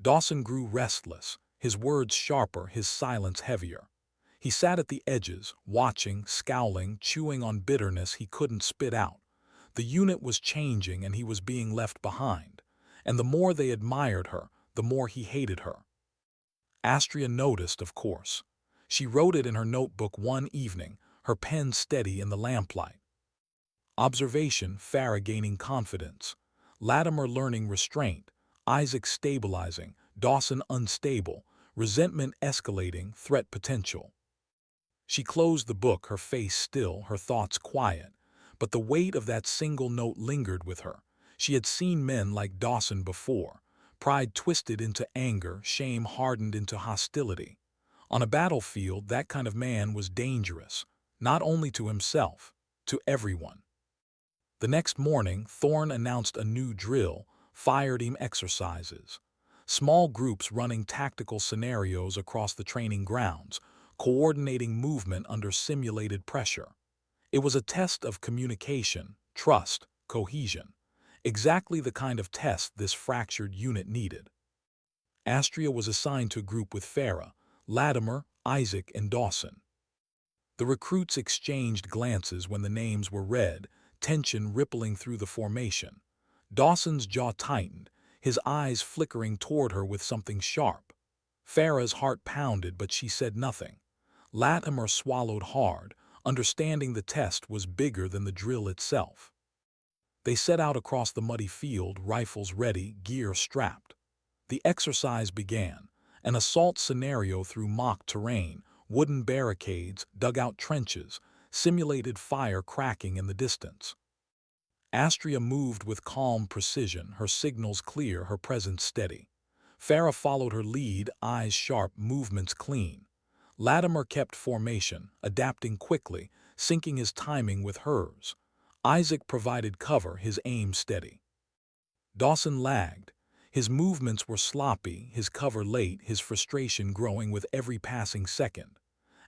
[SPEAKER 1] Dawson grew restless, his words sharper, his silence heavier. He sat at the edges, watching, scowling, chewing on bitterness he couldn't spit out. The unit was changing and he was being left behind. And the more they admired her, the more he hated her. Astria noticed, of course. She wrote it in her notebook one evening, her pen steady in the lamplight. Observation, Farah gaining confidence. Latimer learning restraint. Isaac stabilizing. Dawson unstable. Resentment escalating. Threat potential. She closed the book, her face still, her thoughts quiet. But the weight of that single note lingered with her. She had seen men like Dawson before. Pride twisted into anger, shame hardened into hostility. On a battlefield, that kind of man was dangerous, not only to himself, to everyone. The next morning, Thorne announced a new drill, fire team exercises. Small groups running tactical scenarios across the training grounds, coordinating movement under simulated pressure. It was a test of communication, trust, cohesion. Exactly the kind of test this fractured unit needed. Astria was assigned to a group with Farah, Latimer, Isaac, and Dawson. The recruits exchanged glances when the names were read, tension rippling through the formation. Dawson's jaw tightened, his eyes flickering toward her with something sharp. Farah's heart pounded, but she said nothing. Latimer swallowed hard, understanding the test was bigger than the drill itself. They set out across the muddy field, rifles ready, gear strapped. The exercise began, an assault scenario through mock terrain, wooden barricades, dugout trenches, simulated fire cracking in the distance. Astria moved with calm precision, her signals clear, her presence steady. Farah followed her lead, eyes sharp, movements clean. Latimer kept formation, adapting quickly, syncing his timing with hers. Isaac provided cover, his aim steady. Dawson lagged. His movements were sloppy, his cover late, his frustration growing with every passing second.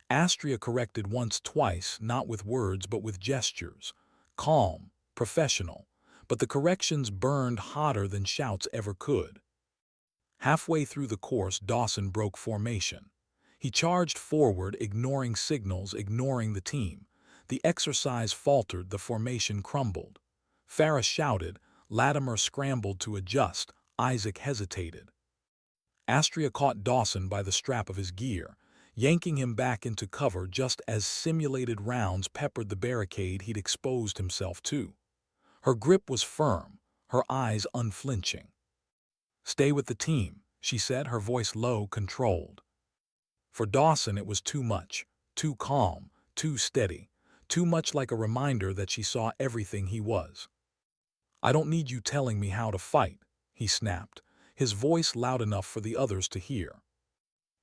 [SPEAKER 1] Astria corrected once, twice, not with words but with gestures. Calm, professional, but the corrections burned hotter than shouts ever could. Halfway through the course, Dawson broke formation. He charged forward, ignoring signals, ignoring the team. The exercise faltered, the formation crumbled. Farah shouted, Latimer scrambled to adjust, Isaac hesitated. Astria caught Dawson by the strap of his gear, yanking him back into cover just as simulated rounds peppered the barricade he'd exposed himself to. Her grip was firm, her eyes unflinching. "Stay with the team," she said, her voice low, controlled. For Dawson it was too much, too calm, too steady, too much like a reminder that she saw everything he was. "I don't need you telling me how to fight," he snapped, his voice loud enough for the others to hear.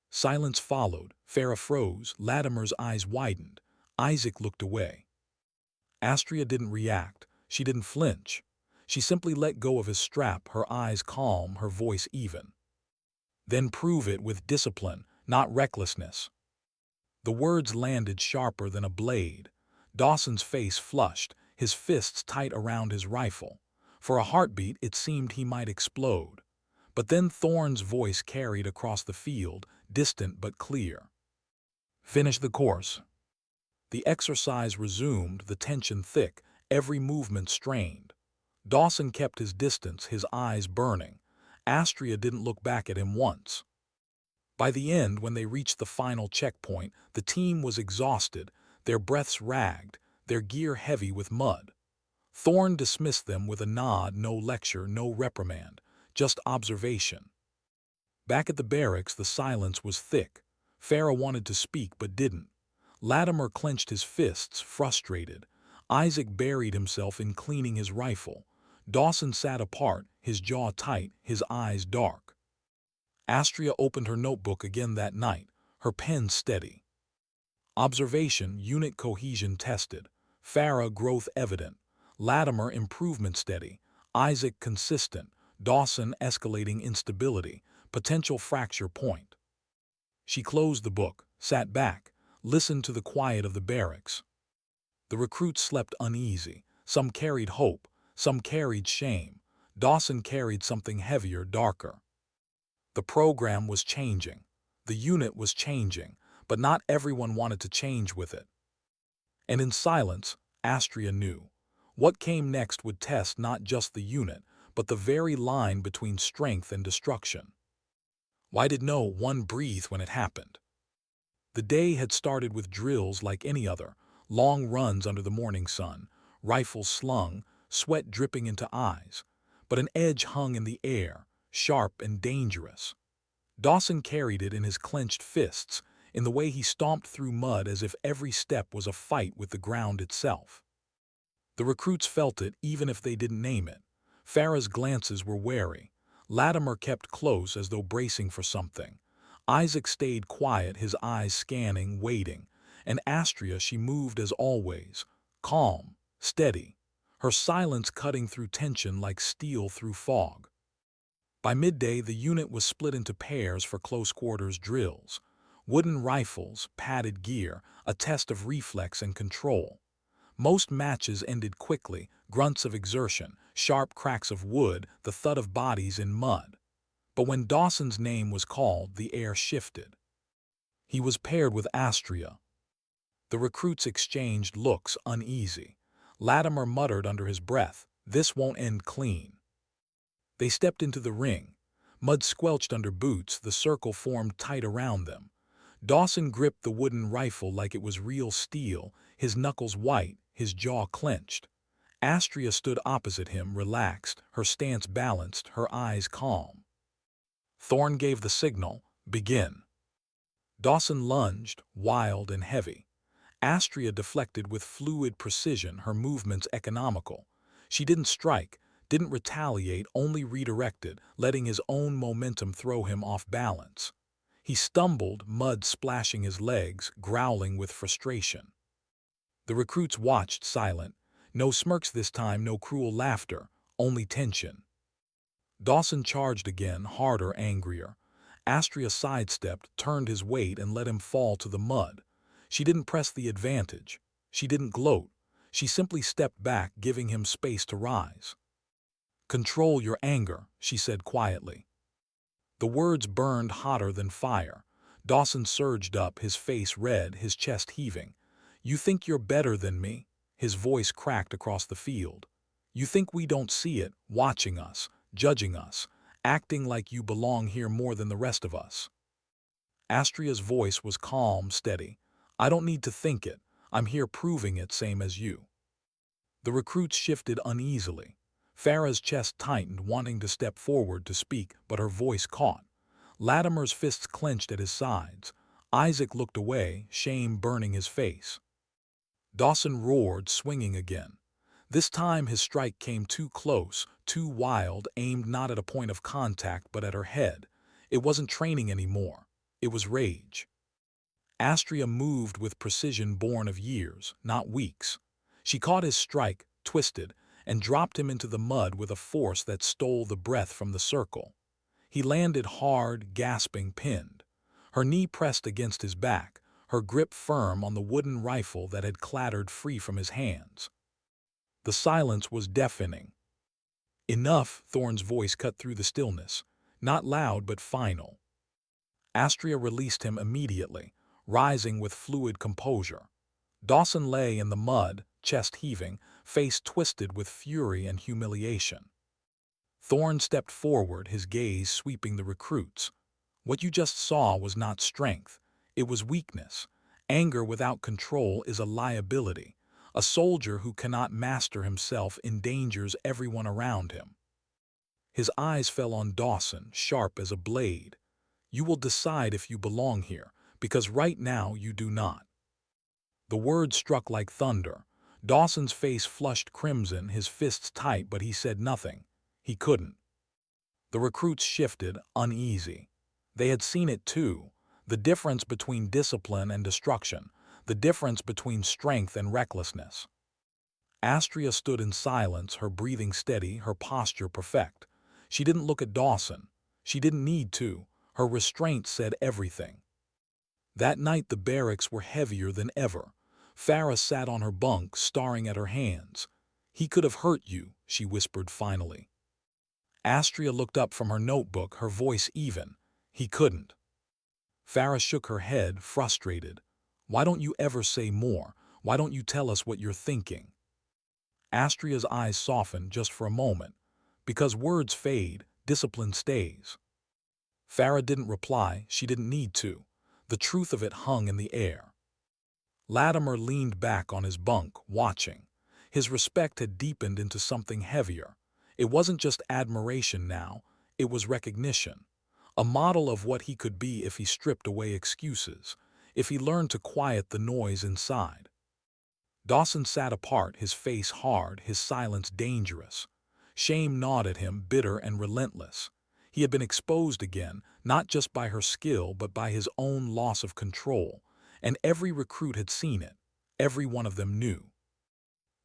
[SPEAKER 1] Silence followed. Farah froze, Latimer's eyes widened. Isaac looked away. Astria didn't react. She didn't flinch. She simply let go of his strap, her eyes calm, her voice even. "Then prove it with discipline, not recklessness." The words landed sharper than a blade. Dawson's face flushed, his fists tight around his rifle. For a heartbeat, it seemed he might explode. But then Thorne's voice carried across the field, distant but clear. "Finish the course." The exercise resumed, the tension thick, every movement strained. Dawson kept his distance, his eyes burning. Astria didn't look back at him once. By the end, when they reached the final checkpoint, the team was exhausted, their breaths ragged, their gear heavy with mud. Thorne dismissed them with a nod, no lecture, no reprimand, just observation. Back at the barracks, the silence was thick. Farah wanted to speak but didn't. Latimer clenched his fists, frustrated. Isaac buried himself in cleaning his rifle. Dawson sat apart, his jaw tight, his eyes dark. Astria opened her notebook again that night, her pen steady. Observation, unit cohesion tested. Farah, growth evident. Latimer, improvement steady. Isaac, consistent. Dawson, escalating instability. Potential fracture point. She closed the book, sat back, listened to the quiet of the barracks. The recruits slept uneasy. Some carried hope, some carried shame. Dawson carried something heavier, darker. The program was changing. The unit was changing, but not everyone wanted to change with it. And in silence, Astria knew. What came next would test not just the unit, but the very line between strength and destruction. Why did no one breathe when it happened? The day had started with drills like any other, long runs under the morning sun, rifles slung, sweat dripping into eyes. But an edge hung in the air, sharp and dangerous. Dawson carried it in his clenched fists, in the way he stomped through mud as if every step was a fight with the ground itself. The recruits felt it even if they didn't name it. Farah's glances were wary. Latimer kept close as though bracing for something. Isaac stayed quiet, his eyes scanning, waiting. And Astria, she moved as always, calm, steady, her silence cutting through tension like steel through fog. By midday, the unit was split into pairs for close-quarters drills. Wooden rifles, padded gear, a test of reflex and control. Most matches ended quickly, grunts of exertion, sharp cracks of wood, the thud of bodies in mud. But when Dawson's name was called, the air shifted. He was paired with Astria. The recruits exchanged looks, uneasy. Latimer muttered under his breath, "This won't end clean." They stepped into the ring. Mud squelched under boots, the circle formed tight around them. Dawson gripped the wooden rifle like it was real steel, his knuckles white, his jaw clenched. Astria stood opposite him, relaxed, her stance balanced, her eyes calm. Thorne gave the signal, "Begin." Dawson lunged, wild and heavy. Astria deflected with fluid precision, her movements economical. She didn't strike, didn't retaliate, only redirected, letting his own momentum throw him off balance. He stumbled, mud splashing his legs, growling with frustration. The recruits watched, silent. No smirks this time, no cruel laughter, only tension. Dawson charged again, harder, angrier. Astria sidestepped, turned his weight, and let him fall to the mud. She didn't press the advantage. She didn't gloat. She simply stepped back, giving him space to rise. "Control your anger," she said quietly. The words burned hotter than fire. Dawson surged up, his face red, his chest heaving. "You think you're better than me?" His voice cracked across the field. "You think we don't see it, watching us, judging us, acting like you belong here more than the rest of us?" Astria's voice was calm, steady. "I don't need to think it. I'm here proving it, same as you." The recruits shifted uneasily. Farah's chest tightened, wanting to step forward to speak, but her voice caught. Latimer's fists clenched at his sides. Isaac looked away, shame burning his face. Dawson roared, swinging again. This time his strike came too close, too wild, aimed not at a point of contact but at her head. It wasn't training anymore. It was rage. Astria moved with precision born of years, not weeks. She caught his strike, twisted, and dropped him into the mud with a force that stole the breath from the circle. He landed hard, gasping, pinned. Her knee pressed against his back, her grip firm on the wooden rifle that had clattered free from his hands. The silence was deafening. "Enough," Thorne's voice cut through the stillness. Not loud, but final. Astria released him immediately, rising with fluid composure. Dawson lay in the mud, chest heaving, face twisted with fury and humiliation. Thorne stepped forward, his gaze sweeping the recruits. What you just saw was not strength. It was weakness. Anger without control is a liability. A soldier who cannot master himself endangers everyone around him. His eyes fell on Dawson, sharp as a blade. You will decide if you belong here, because right now you do not. The words struck like thunder. Dawson's face flushed crimson, his fists tight, but he said nothing. He couldn't. The recruits shifted, uneasy. They had seen it too. The difference between discipline and destruction. The difference between strength and recklessness. Astria stood in silence, her breathing steady, her posture perfect. She didn't look at Dawson. She didn't need to. Her restraint said everything. That night the barracks were heavier than ever. Farah sat on her bunk, staring at her hands. "He could have hurt you," she whispered finally. Astria looked up from her notebook, her voice even. "He couldn't." Farah shook her head, frustrated. "Why don't you ever say more? Why don't you tell us what you're thinking?" Astria's eyes softened just for a moment. "Because words fade, discipline stays." Farah didn't reply. She didn't need to. The truth of it hung in the air. Latimer leaned back on his bunk, watching. His respect had deepened into something heavier. It wasn't just admiration now, it was recognition. A model of what he could be if he stripped away excuses, if he learned to quiet the noise inside. Dawson sat apart, his face hard, his silence dangerous. Shame gnawed at him, bitter and relentless. He had been exposed again, not just by her skill, but by his own loss of control. And every recruit had seen it. Every one of them knew.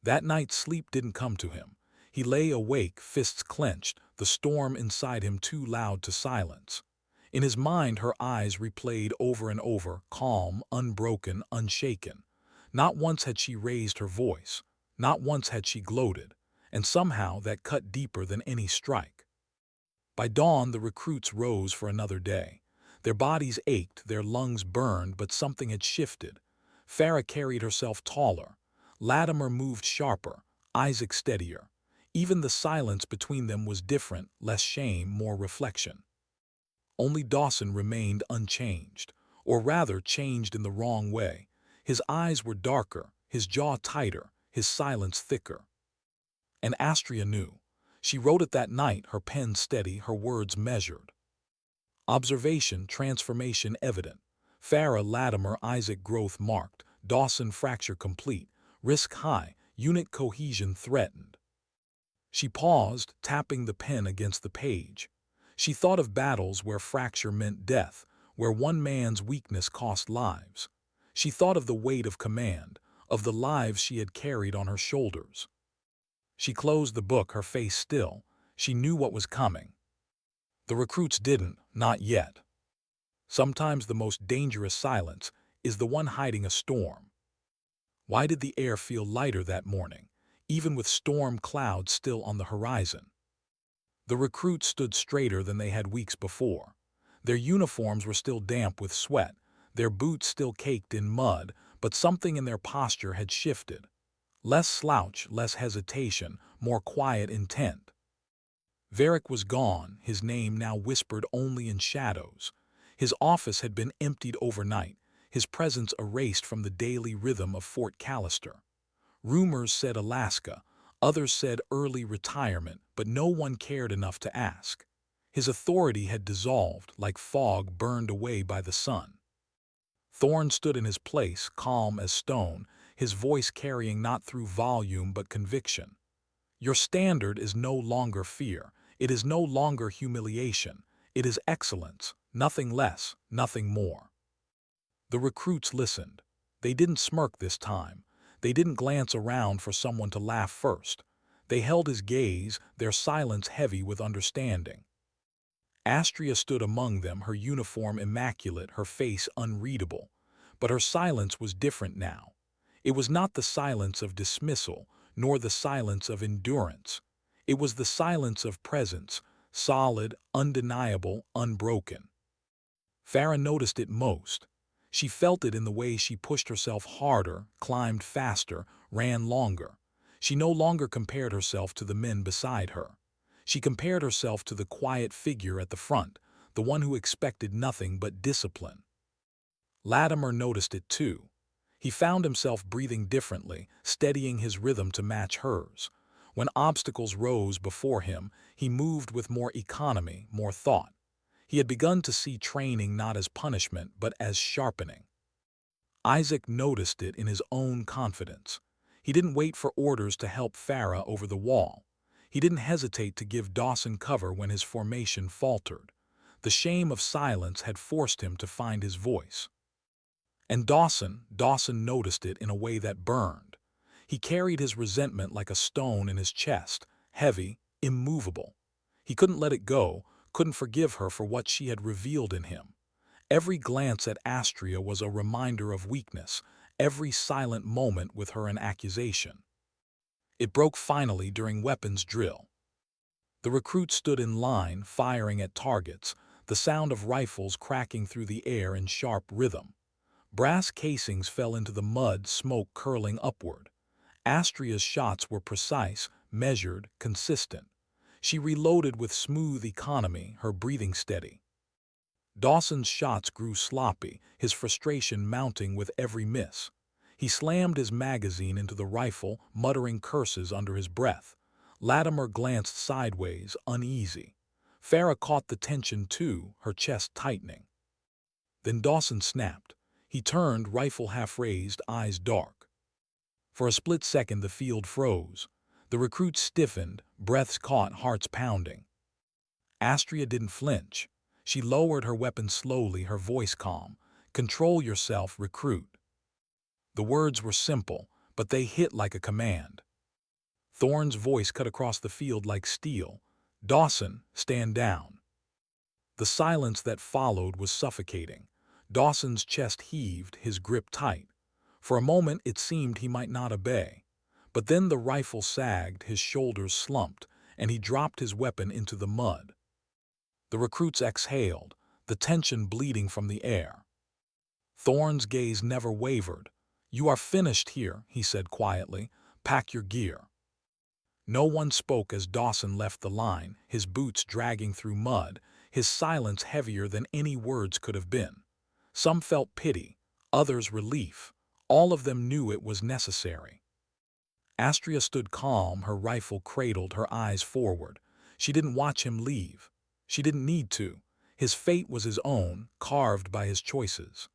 [SPEAKER 1] That night sleep didn't come to him. He lay awake, fists clenched, the storm inside him too loud to silence. In his mind her eyes replayed over and over, calm, unbroken, unshaken. Not once had she raised her voice. Not once had she gloated. And somehow that cut deeper than any strike. By dawn the recruits rose for another day. Their bodies ached, their lungs burned, but something had shifted. Farah carried herself taller. Latimer moved sharper, Isaac steadier. Even the silence between them was different, less shame, more reflection. Only Dawson remained unchanged, or rather changed in the wrong way. His eyes were darker, his jaw tighter, his silence thicker. And Astria knew. She wrote it that night, her pen steady, her words measured. Observation, transformation evident. Farah, Latimer, Isaac growth marked. Dawson fracture complete. Risk high, unit cohesion threatened. She paused, tapping the pen against the page. She thought of battles where fracture meant death, where one man's weakness cost lives. She thought of the weight of command, of the lives she had carried on her shoulders. She closed the book, her face still. She knew what was coming. The recruits didn't, not yet. Sometimes the most dangerous silence is the one hiding a storm. Why did the air feel lighter that morning, even with storm clouds still on the horizon? The recruits stood straighter than they had weeks before. Their uniforms were still damp with sweat, their boots still caked in mud, but something in their posture had shifted. Less slouch, less hesitation, more quiet intent. Varick was gone, his name now whispered only in shadows. His office had been emptied overnight, his presence erased from the daily rhythm of Fort Callister. Rumors said Alaska, others said early retirement, but no one cared enough to ask. His authority had dissolved, like fog burned away by the sun. Thorne stood in his place, calm as stone, his voice carrying not through volume but conviction. Your standard is no longer fear. It is no longer humiliation. It is excellence, nothing less, nothing more. The recruits listened. They didn't smirk this time. They didn't glance around for someone to laugh first. They held his gaze, their silence heavy with understanding. Astria stood among them, her uniform immaculate, her face unreadable. But her silence was different now. It was not the silence of dismissal, nor the silence of endurance. It was the silence of presence, solid, undeniable, unbroken. Farah noticed it most. She felt it in the way she pushed herself harder, climbed faster, ran longer. She no longer compared herself to the men beside her. She compared herself to the quiet figure at the front, the one who expected nothing but discipline. Latimer noticed it too. He found himself breathing differently, steadying his rhythm to match hers. When obstacles rose before him, he moved with more economy, more thought. He had begun to see training not as punishment but as sharpening. Isaac noticed it in his own confidence. He didn't wait for orders to help Farah over the wall. He didn't hesitate to give Dawson cover when his formation faltered. The shame of silence had forced him to find his voice. And Dawson noticed it in a way that burned. He carried his resentment like a stone in his chest, heavy, immovable. He couldn't let it go, couldn't forgive her for what she had revealed in him. Every glance at Astria was a reminder of weakness, every silent moment with her an accusation. It broke finally during weapons drill. The recruits stood in line, firing at targets, the sound of rifles cracking through the air in sharp rhythm. Brass casings fell into the mud, smoke curling upward. Astria's shots were precise, measured, consistent. She reloaded with smooth economy, her breathing steady. Dawson's shots grew sloppy, his frustration mounting with every miss. He slammed his magazine into the rifle, muttering curses under his breath. Latimer glanced sideways, uneasy. Farah caught the tension too, her chest tightening. Then Dawson snapped. He turned, rifle half raised, eyes dark. For a split second the field froze. The recruits stiffened, breaths caught, hearts pounding. Astria didn't flinch. She lowered her weapon slowly, her voice calm. "Control yourself, recruit." The words were simple, but they hit like a command. Thorne's voice cut across the field like steel. "Dawson, stand down." The silence that followed was suffocating. Dawson's chest heaved, his grip tight. For a moment it seemed he might not obey. But then the rifle sagged, his shoulders slumped, and he dropped his weapon into the mud. The recruits exhaled, the tension bleeding from the air. Thorne's gaze never wavered. "You are finished here," he said quietly. "Pack your gear." No one spoke as Dawson left the line, his boots dragging through mud, his silence heavier than any words could have been. Some felt pity, others relief. All of them knew it was necessary. Astria stood calm, her rifle cradled, her eyes forward. She didn't watch him leave. She didn't need to. His fate was his own, carved by his choices.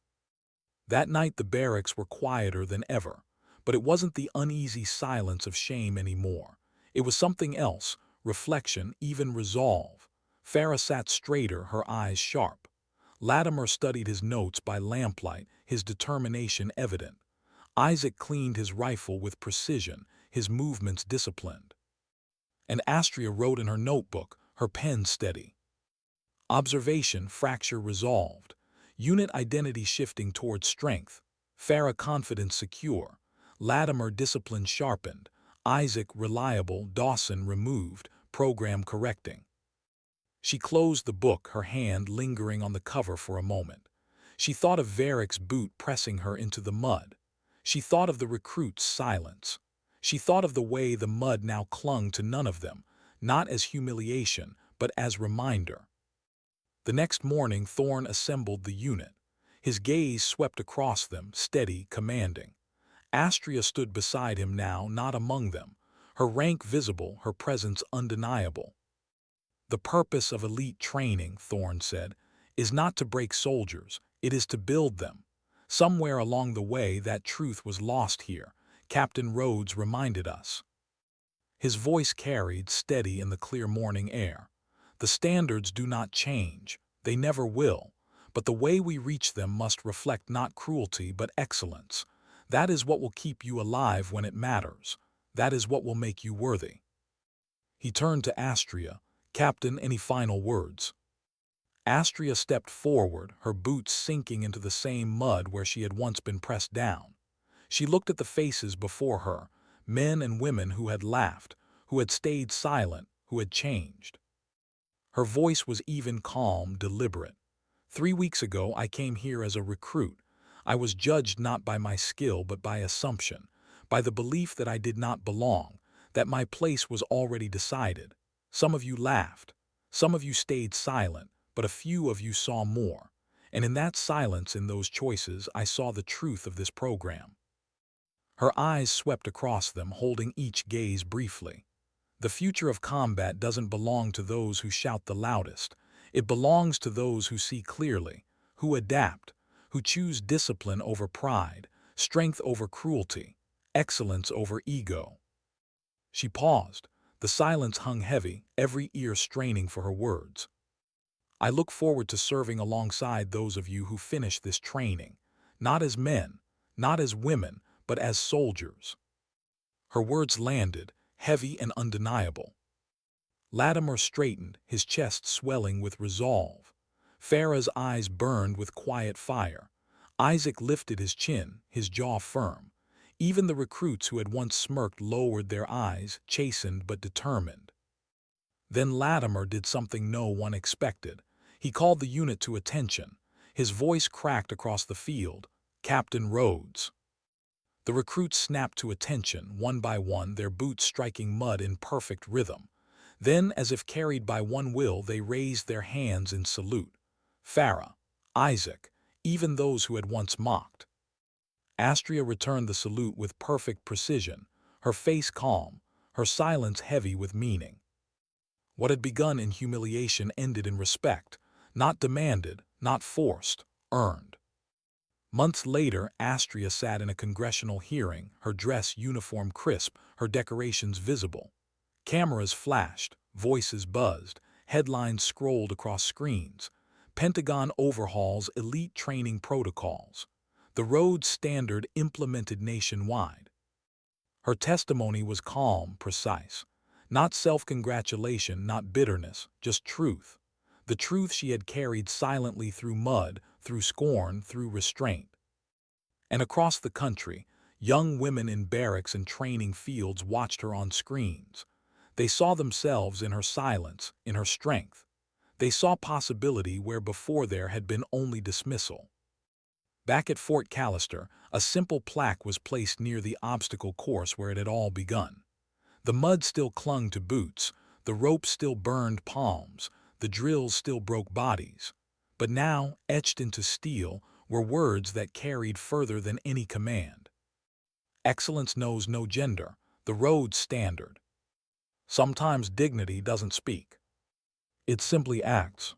[SPEAKER 1] That night the barracks were quieter than ever, but it wasn't the uneasy silence of shame anymore. It was something else, reflection, even resolve. Farah sat straighter, her eyes sharp. Latimer studied his notes by lamplight, his determination evident. Isaac cleaned his rifle with precision, his movements disciplined. And Astria wrote in her notebook, her pen steady. Observation, fracture resolved. Unit identity shifting towards strength. Farah confidence secure. Latimer discipline sharpened. Isaac reliable, Dawson removed, program correcting. She closed the book, her hand lingering on the cover for a moment. She thought of Varick's boot pressing her into the mud. She thought of the recruits' silence. She thought of the way the mud now clung to none of them, not as humiliation, but as reminder. The next morning Thorne assembled the unit. His gaze swept across them, steady, commanding. Astria stood beside him now, not among them. Her rank visible, her presence undeniable. "The purpose of elite training," Thorne said, "is not to break soldiers, it is to build them." Somewhere along the way that truth was lost here, Captain Rhodes reminded us. His voice carried, steady in the clear morning air. "The standards do not change, they never will, but the way we reach them must reflect not cruelty but excellence. That is what will keep you alive when it matters. That is what will make you worthy." He turned to Astria. "Captain, any final words?" Astria stepped forward, her boots sinking into the same mud where she had once been pressed down. She looked at the faces before her, men and women who had laughed, who had stayed silent, who had changed. Her voice was even, calm, deliberate. "3 weeks ago I came here as a recruit. I was judged not by my skill but by assumption, by the belief that I did not belong, that my place was already decided. Some of you laughed. Some of you stayed silent, but a few of you saw more. And in that silence, in those choices, I saw the truth of this program. Her eyes swept across them, holding each gaze briefly. The future of combat doesn't belong to those who shout the loudest. It belongs to those who see clearly, who adapt, who choose discipline over pride, strength over cruelty, excellence over ego. She paused. The silence hung heavy, every ear straining for her words. I look forward to serving alongside those of you who finish this training, not as men, not as women, but as soldiers. Her words landed, heavy and undeniable. Latimer straightened, his chest swelling with resolve. Farah's eyes burned with quiet fire. Isaac lifted his chin, his jaw firm. Even the recruits who had once smirked lowered their eyes, chastened but determined. Then Latimer did something no one expected. He called the unit to attention. His voice cracked across the field. "Captain Rhodes." The recruits snapped to attention, one by one, their boots striking mud in perfect rhythm. Then, as if carried by one will, they raised their hands in salute. Farah, Isaac, even those who had once mocked. Astria returned the salute with perfect precision, her face calm, her silence heavy with meaning. What had begun in humiliation ended in respect, not demanded, not forced, earned. Months later, Astria sat in a congressional hearing, her dress uniform crisp, her decorations visible. Cameras flashed, voices buzzed, headlines scrolled across screens. Pentagon overhauls, elite training protocols. The Rhodes Standard implemented nationwide. Her testimony was calm, precise. Not self-congratulation, not bitterness, just truth. The truth she had carried silently through mud, through scorn, through restraint. And across the country, young women in barracks and training fields watched her on screens. They saw themselves in her silence, in her strength. They saw possibility where before there had been only dismissal. Back at Fort Callister, a simple plaque was placed near the obstacle course where it had all begun. The mud still clung to boots, the ropes still burned palms, the drills still broke bodies. But now, etched into steel, were words that carried further than any command. Excellence knows no gender, the Rhodes Standard. Sometimes dignity doesn't speak. It simply acts.